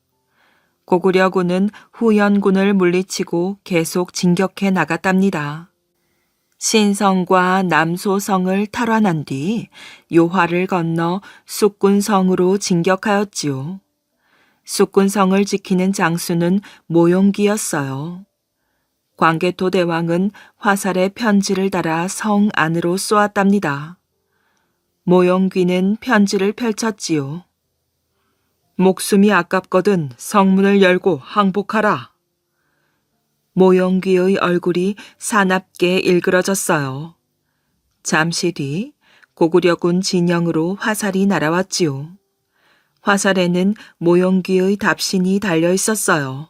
고구려군은 후연군을 물리치고 계속 진격해 나갔답니다. 신성과 남소성을 탈환한 뒤 요화를 건너 숫군성으로 진격하였지요. 숫군성을 지키는 장수는 모용기였어요. 광개토 대왕은 화살에 편지를 달아 성 안으로 쏘았답니다. 모용귀는 편지를 펼쳤지요. 목숨이 아깝거든 성문을 열고 항복하라. 모용귀의 얼굴이 사납게 일그러졌어요. 잠시 뒤 고구려군 진영으로 화살이 날아왔지요. 화살에는 모용귀의 답신이 달려 있었어요.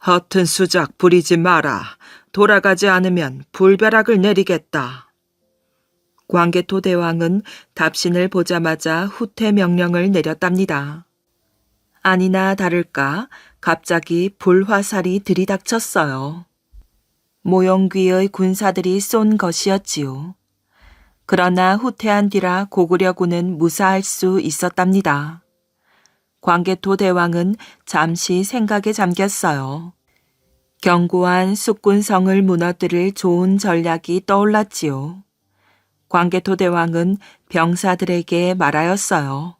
허튼 수작 부리지 마라. 돌아가지 않으면 불벼락을 내리겠다. 광개토 대왕은 답신을 보자마자 후퇴 명령을 내렸답니다. 아니나 다를까 갑자기 불화살이 들이닥쳤어요. 모용귀의 군사들이 쏜 것이었지요. 그러나 후퇴한 뒤라 고구려군은 무사할 수 있었답니다. 광개토 대왕은 잠시 생각에 잠겼어요. 견고한 숫군성을 무너뜨릴 좋은 전략이 떠올랐지요. 광개토 대왕은 병사들에게 말하였어요.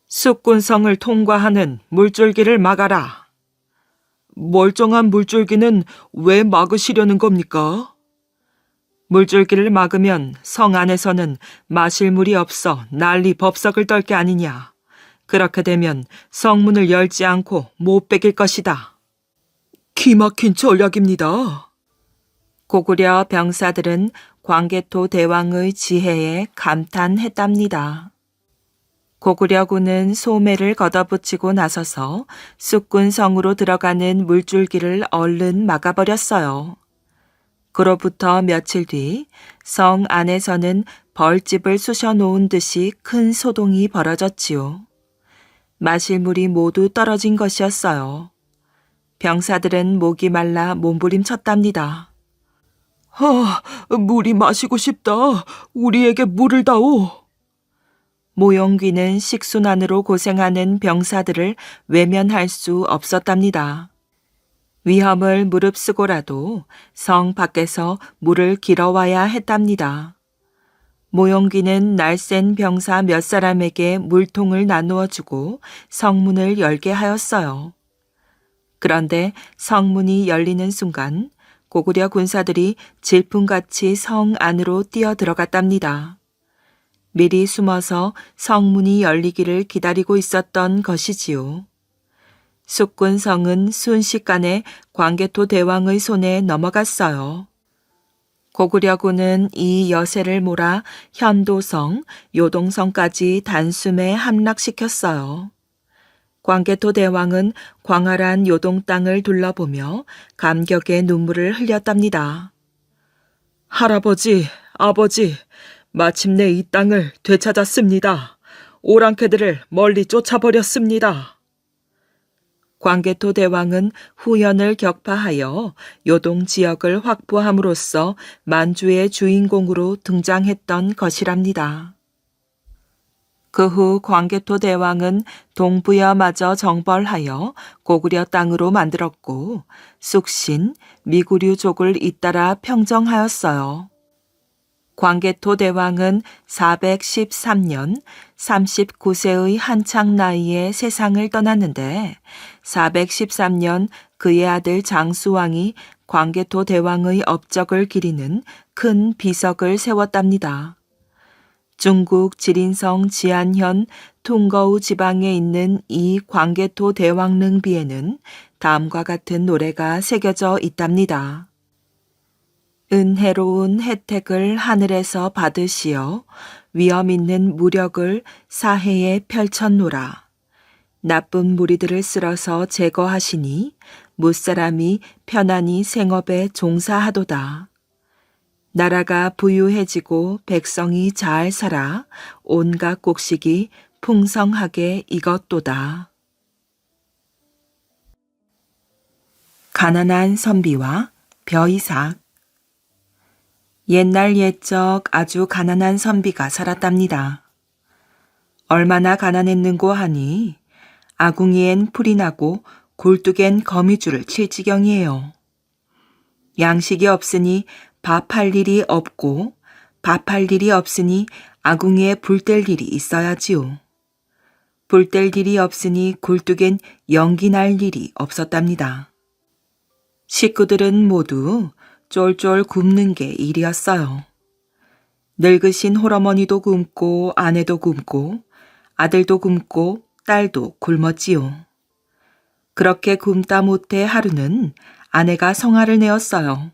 숙군성을 통과하는 물줄기를 막아라. 멀쩡한 물줄기는 왜 막으시려는 겁니까? 물줄기를 막으면 성 안에서는 마실 물이 없어 난리 법석을 떨 게 아니냐. 그렇게 되면 성문을 열지 않고 못 베길 것이다. 기막힌 전략입니다. 고구려 병사들은 광개토 대왕의 지혜에 감탄했답니다. 고구려군은 소매를 걷어붙이고 나서서 숙군성으로 들어가는 물줄기를 얼른 막아버렸어요. 그로부터 며칠 뒤 성 안에서는 벌집을 쑤셔 놓은 듯이 큰 소동이 벌어졌지요. 마실 물이 모두 떨어진 것이었어요. 병사들은 목이 말라 몸부림쳤답니다. 물이 마시고 싶다. 우리에게 물을 다오. 모용귀는 식순환으로 고생하는 병사들을 외면할 수 없었답니다. 위험을 무릅쓰고라도 성 밖에서 물을 길어와야 했답니다. 모용귀는 날쌘 병사 몇 사람에게 물통을 나누어 주고 성문을 열게 하였어요. 그런데 성문이 열리는 순간 고구려 군사들이 질풍같이 성 안으로 뛰어 들어갔답니다. 미리 숨어서 성문이 열리기를 기다리고 있었던 것이지요. 숙군성은 순식간에 광개토 대왕의 손에 넘어갔어요. 고구려군은 이 여세를 몰아 현도성, 요동성까지 단숨에 함락시켰어요. 광개토 대왕은 광활한 요동 땅을 둘러보며 감격의 눈물을 흘렸답니다. 할아버지, 아버지, 마침내 이 땅을 되찾았습니다. 오랑캐들을 멀리 쫓아버렸습니다. 광개토 대왕은 후연을 격파하여 요동 지역을 확보함으로써 만주의 주인공으로 등장했던 것이랍니다. 그 후 광개토 대왕은 동부여마저 정벌하여 고구려 땅으로 만들었고 쑥신, 미구류족을 잇따라 평정하였어요. 광개토 대왕은 413년 39세의 한창 나이에 세상을 떠났는데 413년 그의 아들 장수왕이 광개토 대왕의 업적을 기리는 큰 비석을 세웠답니다. 중국 지린성 지안현 퉁거우 지방에 있는 이 광개토 대왕릉비에는 다음과 같은 노래가 새겨져 있답니다. 은혜로운 혜택을 하늘에서 받으시어 위엄 있는 무력을 사해에 펼쳤노라. 나쁜 무리들을 쓸어서 제거하시니 무사람이 편안히 생업에 종사하도다. 나라가 부유해지고 백성이 잘 살아 온갖 곡식이 풍성하게 익었도다. 가난한 선비와 벼이삭. 옛날 옛적 아주 가난한 선비가 살았답니다. 얼마나 가난했는고 하니 아궁이엔 풀이 나고 굴뚝엔 거미줄을 칠 지경이에요. 양식이 없으니 밥할 일이 없고 밥할 일이 없으니 아궁이에 불 뗄 일이 있어야지요. 불 뗄 일이 없으니 굴뚝엔 연기 날 일이 없었답니다. 식구들은 모두 쫄쫄 굶는 게 일이었어요. 늙으신 홀어머니도 굶고 아내도 굶고 아들도 굶고 딸도 굶었지요. 그렇게 굶다 못해 하루는 아내가 성화를 내었어요.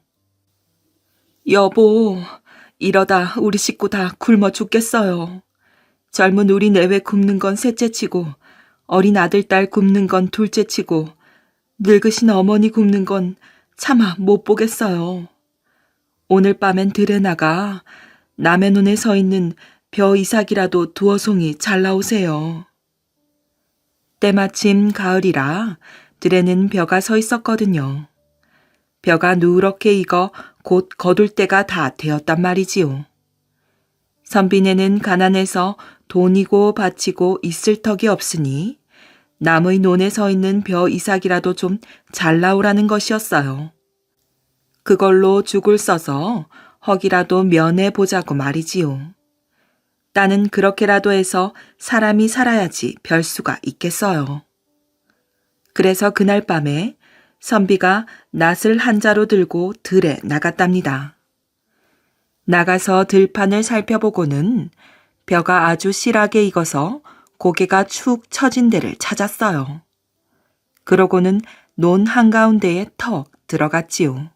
여보, 이러다 우리 식구 다 굶어 죽겠어요. 젊은 우리 내외 굶는 건 셋째치고 어린 아들 딸 굶는 건 둘째치고 늙으신 어머니 굶는 건 차마 못 보겠어요. 오늘 밤엔 들에 나가 남의 눈에 서 있는 벼 이삭이라도 두어 송이 잘 나오세요. 때마침 가을이라 들에는 벼가 서 있었거든요. 벼가 누렇게 익어 곧 거둘 때가 다 되었단 말이지요. 선비네는 가난해서 돈이고 바치고 있을 턱이 없으니 남의 논에 서 있는 벼 이삭이라도 좀 잘 나오라는 것이었어요. 그걸로 죽을 써서 허기라도 면해 보자고 말이지요. 나는 그렇게라도 해서 사람이 살아야지 별수가 있겠어요. 그래서 그날 밤에 선비가 낫을 한 자루 들고 들에 나갔답니다. 나가서 들판을 살펴보고는 벼가 아주 실하게 익어서 고개가 축 처진 데를 찾았어요. 그러고는 논 한가운데에 턱 들어갔지요.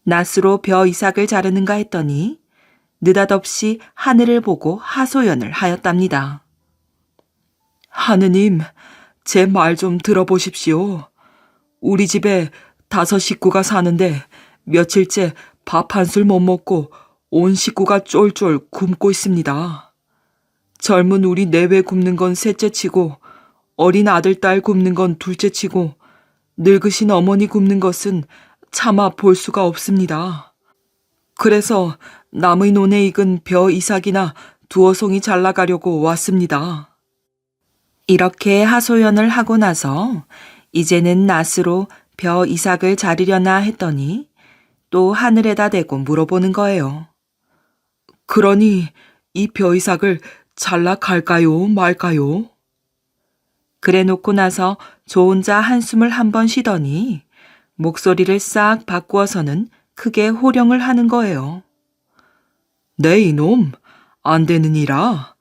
낫으로 벼 이삭을 자르는가 했더니 느닷없이 하늘을 보고 하소연을 하였답니다. 하느님, 제 말 좀 들어보십시오. 우리 집에 5 식구가 사는데 며칠째 밥 한 술 못 먹고 온 식구가 쫄쫄 굶고 있습니다. 젊은 우리 내외 굶는 건 셋째 치고 어린 아들, 딸 굶는 건 둘째 치고 늙으신 어머니 굶는 것은 차마 볼 수가 없습니다. 그래서 남의 논에 익은 벼 이삭이나 두어 송이 잘라가려고 왔습니다. 이렇게 하소연을 하고 나서 이제는 낫으로 벼 이삭을 자르려나 했더니 또 하늘에다 대고 물어보는 거예요. 그러니 이 벼 이삭을 잘라 갈까요, 말까요? 그래 놓고 나서 저 혼자 한숨을 한번 쉬더니 목소리를 싹 바꾸어서는 크게 호령을 하는 거예요. 네 이놈, 안 되느니라.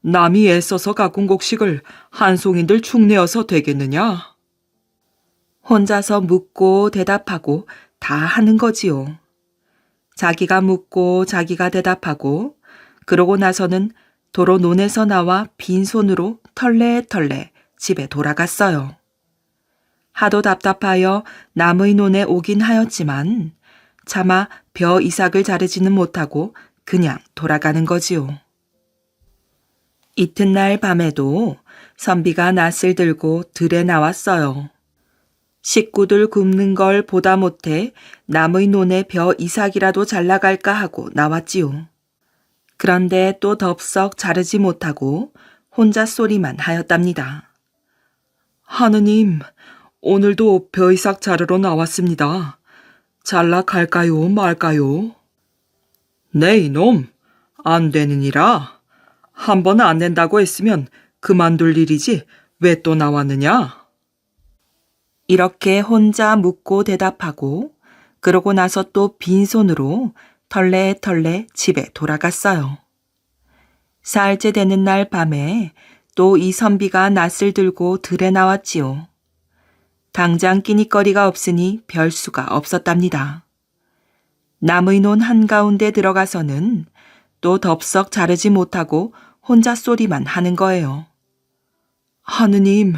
남이 애써서 가꾼 곡식을 한송이들 축내어서 되겠느냐? 혼자서 묻고 대답하고 다 하는 거지요. 자기가 묻고 자기가 대답하고 그러고 나서는 도로 논에서 나와 빈손으로 털레털레 집에 돌아갔어요. 하도 답답하여 남의 논에 오긴 하였지만 차마 벼 이삭을 자르지는 못하고 그냥 돌아가는 거지요. 이튿날 밤에도 선비가 낫을 들고 들에 나왔어요. 식구들 굶는 걸 보다 못해 남의 논에 벼 이삭이라도 잘라갈까 하고 나왔지요. 그런데 또 덥석 자르지 못하고 혼자 소리만 하였답니다. 하느님, 오늘도 벼 이삭 자르러 나왔습니다. 잘라 갈까요, 말까요? 네 이놈, 안 되느니라. 한 번 안 된다고 했으면 그만둘 일이지 왜 또 나왔느냐? 이렇게 혼자 묻고 대답하고 그러고 나서 또 빈손으로 털레털레 집에 돌아갔어요. 사흘째 되는 날 밤에 또 이 선비가 낫을 들고 들에 나왔지요. 당장 끼니거리가 없으니 별 수가 없었답니다. 남의 논 한가운데 들어가서는 또 덥석 자르지 못하고 혼자 소리만 하는 거예요. 하느님,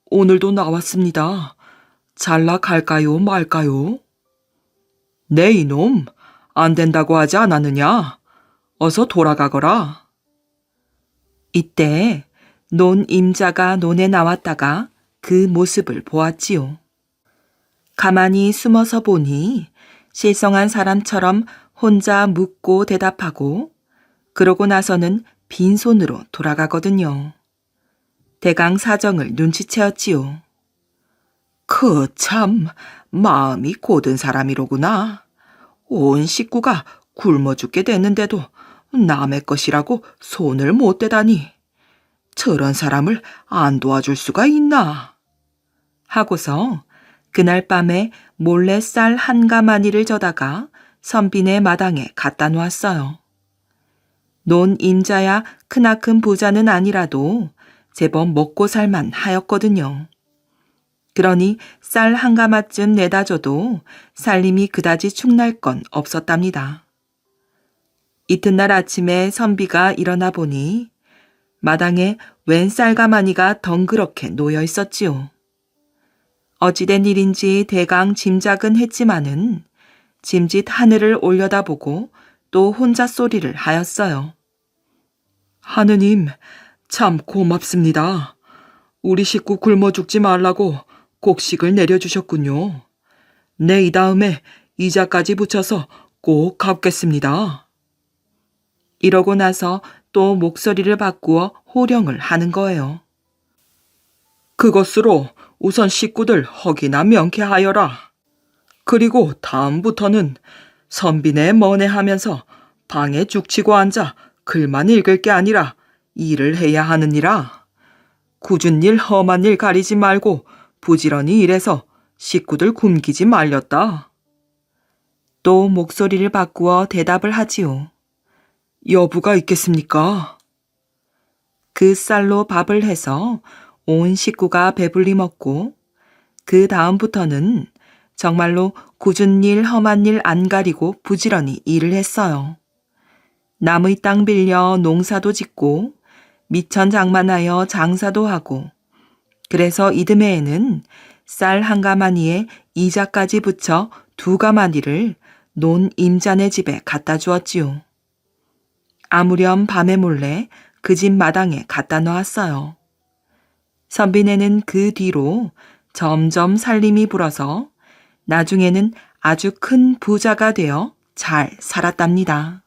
오늘도 나왔습니다. 잘라 갈까요, 말까요? 네 이놈, 안 된다고 하지 않았느냐? 어서 돌아가거라. 이때 논 임자가 논에 나왔다가 그 모습을 보았지요. 가만히 숨어서 보니 실성한 사람처럼 혼자 묻고 대답하고 그러고 나서는 빈손으로 돌아가거든요. 대강 사정을 눈치채었지요. 참 마음이 고든 사람이로구나. 온 식구가 굶어 죽게 됐는데도 남의 것이라고 손을 못 대다니. 저런 사람을 안 도와줄 수가 있나? 하고서 그날 밤에 몰래 쌀 한 가마니를 져다가 선비네 마당에 갖다 놓았어요. 논 임자야 크나큰 부자는 아니라도 제법 먹고 살만 하였거든요. 그러니 쌀 한 가마쯤 내다 줘도 살림이 그다지 축날 건 없었답니다. 이튿날 아침에 선비가 일어나 보니 마당에 웬 쌀가마니가 덩그렇게 놓여 있었지요. 어찌된 일인지 대강 짐작은 했지만은 짐짓 하늘을 올려다보고 또 혼자 소리를 하였어요. 하느님, 참 고맙습니다. 우리 식구 굶어 죽지 말라고 곡식을 내려주셨군요. 내 이 다음에 이자까지 붙여서 꼭 갚겠습니다. 이러고 나서 또 목소리를 바꾸어 호령을 하는 거예요. 그것으로 우선 식구들 허기나 명쾌하여라. 그리고 다음부터는 선비네 뭐네 하면서 방에 죽치고 앉아 글만 읽을 게 아니라 일을 해야 하느니라. 굳은 일 험한 일 가리지 말고 부지런히 일해서 식구들 굶기지 말렸다. 또 목소리를 바꾸어 대답을 하지요. 여부가 있겠습니까? 그 쌀로 밥을 해서 온 식구가 배불리 먹고 그 다음부터는 정말로 굳은 일 험한 일 안 가리고 부지런히 일을 했어요. 남의 땅 빌려 농사도 짓고 미천 장만하여 장사도 하고 그래서 이듬해에는 쌀 한 가마니에 이자까지 붙여 2가마니를 논 임자네 집에 갖다 주었지요. 아무렴 밤에 몰래 그 집 마당에 갖다 놓았어요. 선비네는 그 뒤로 점점 살림이 불어서 나중에는 아주 큰 부자가 되어 잘 살았답니다.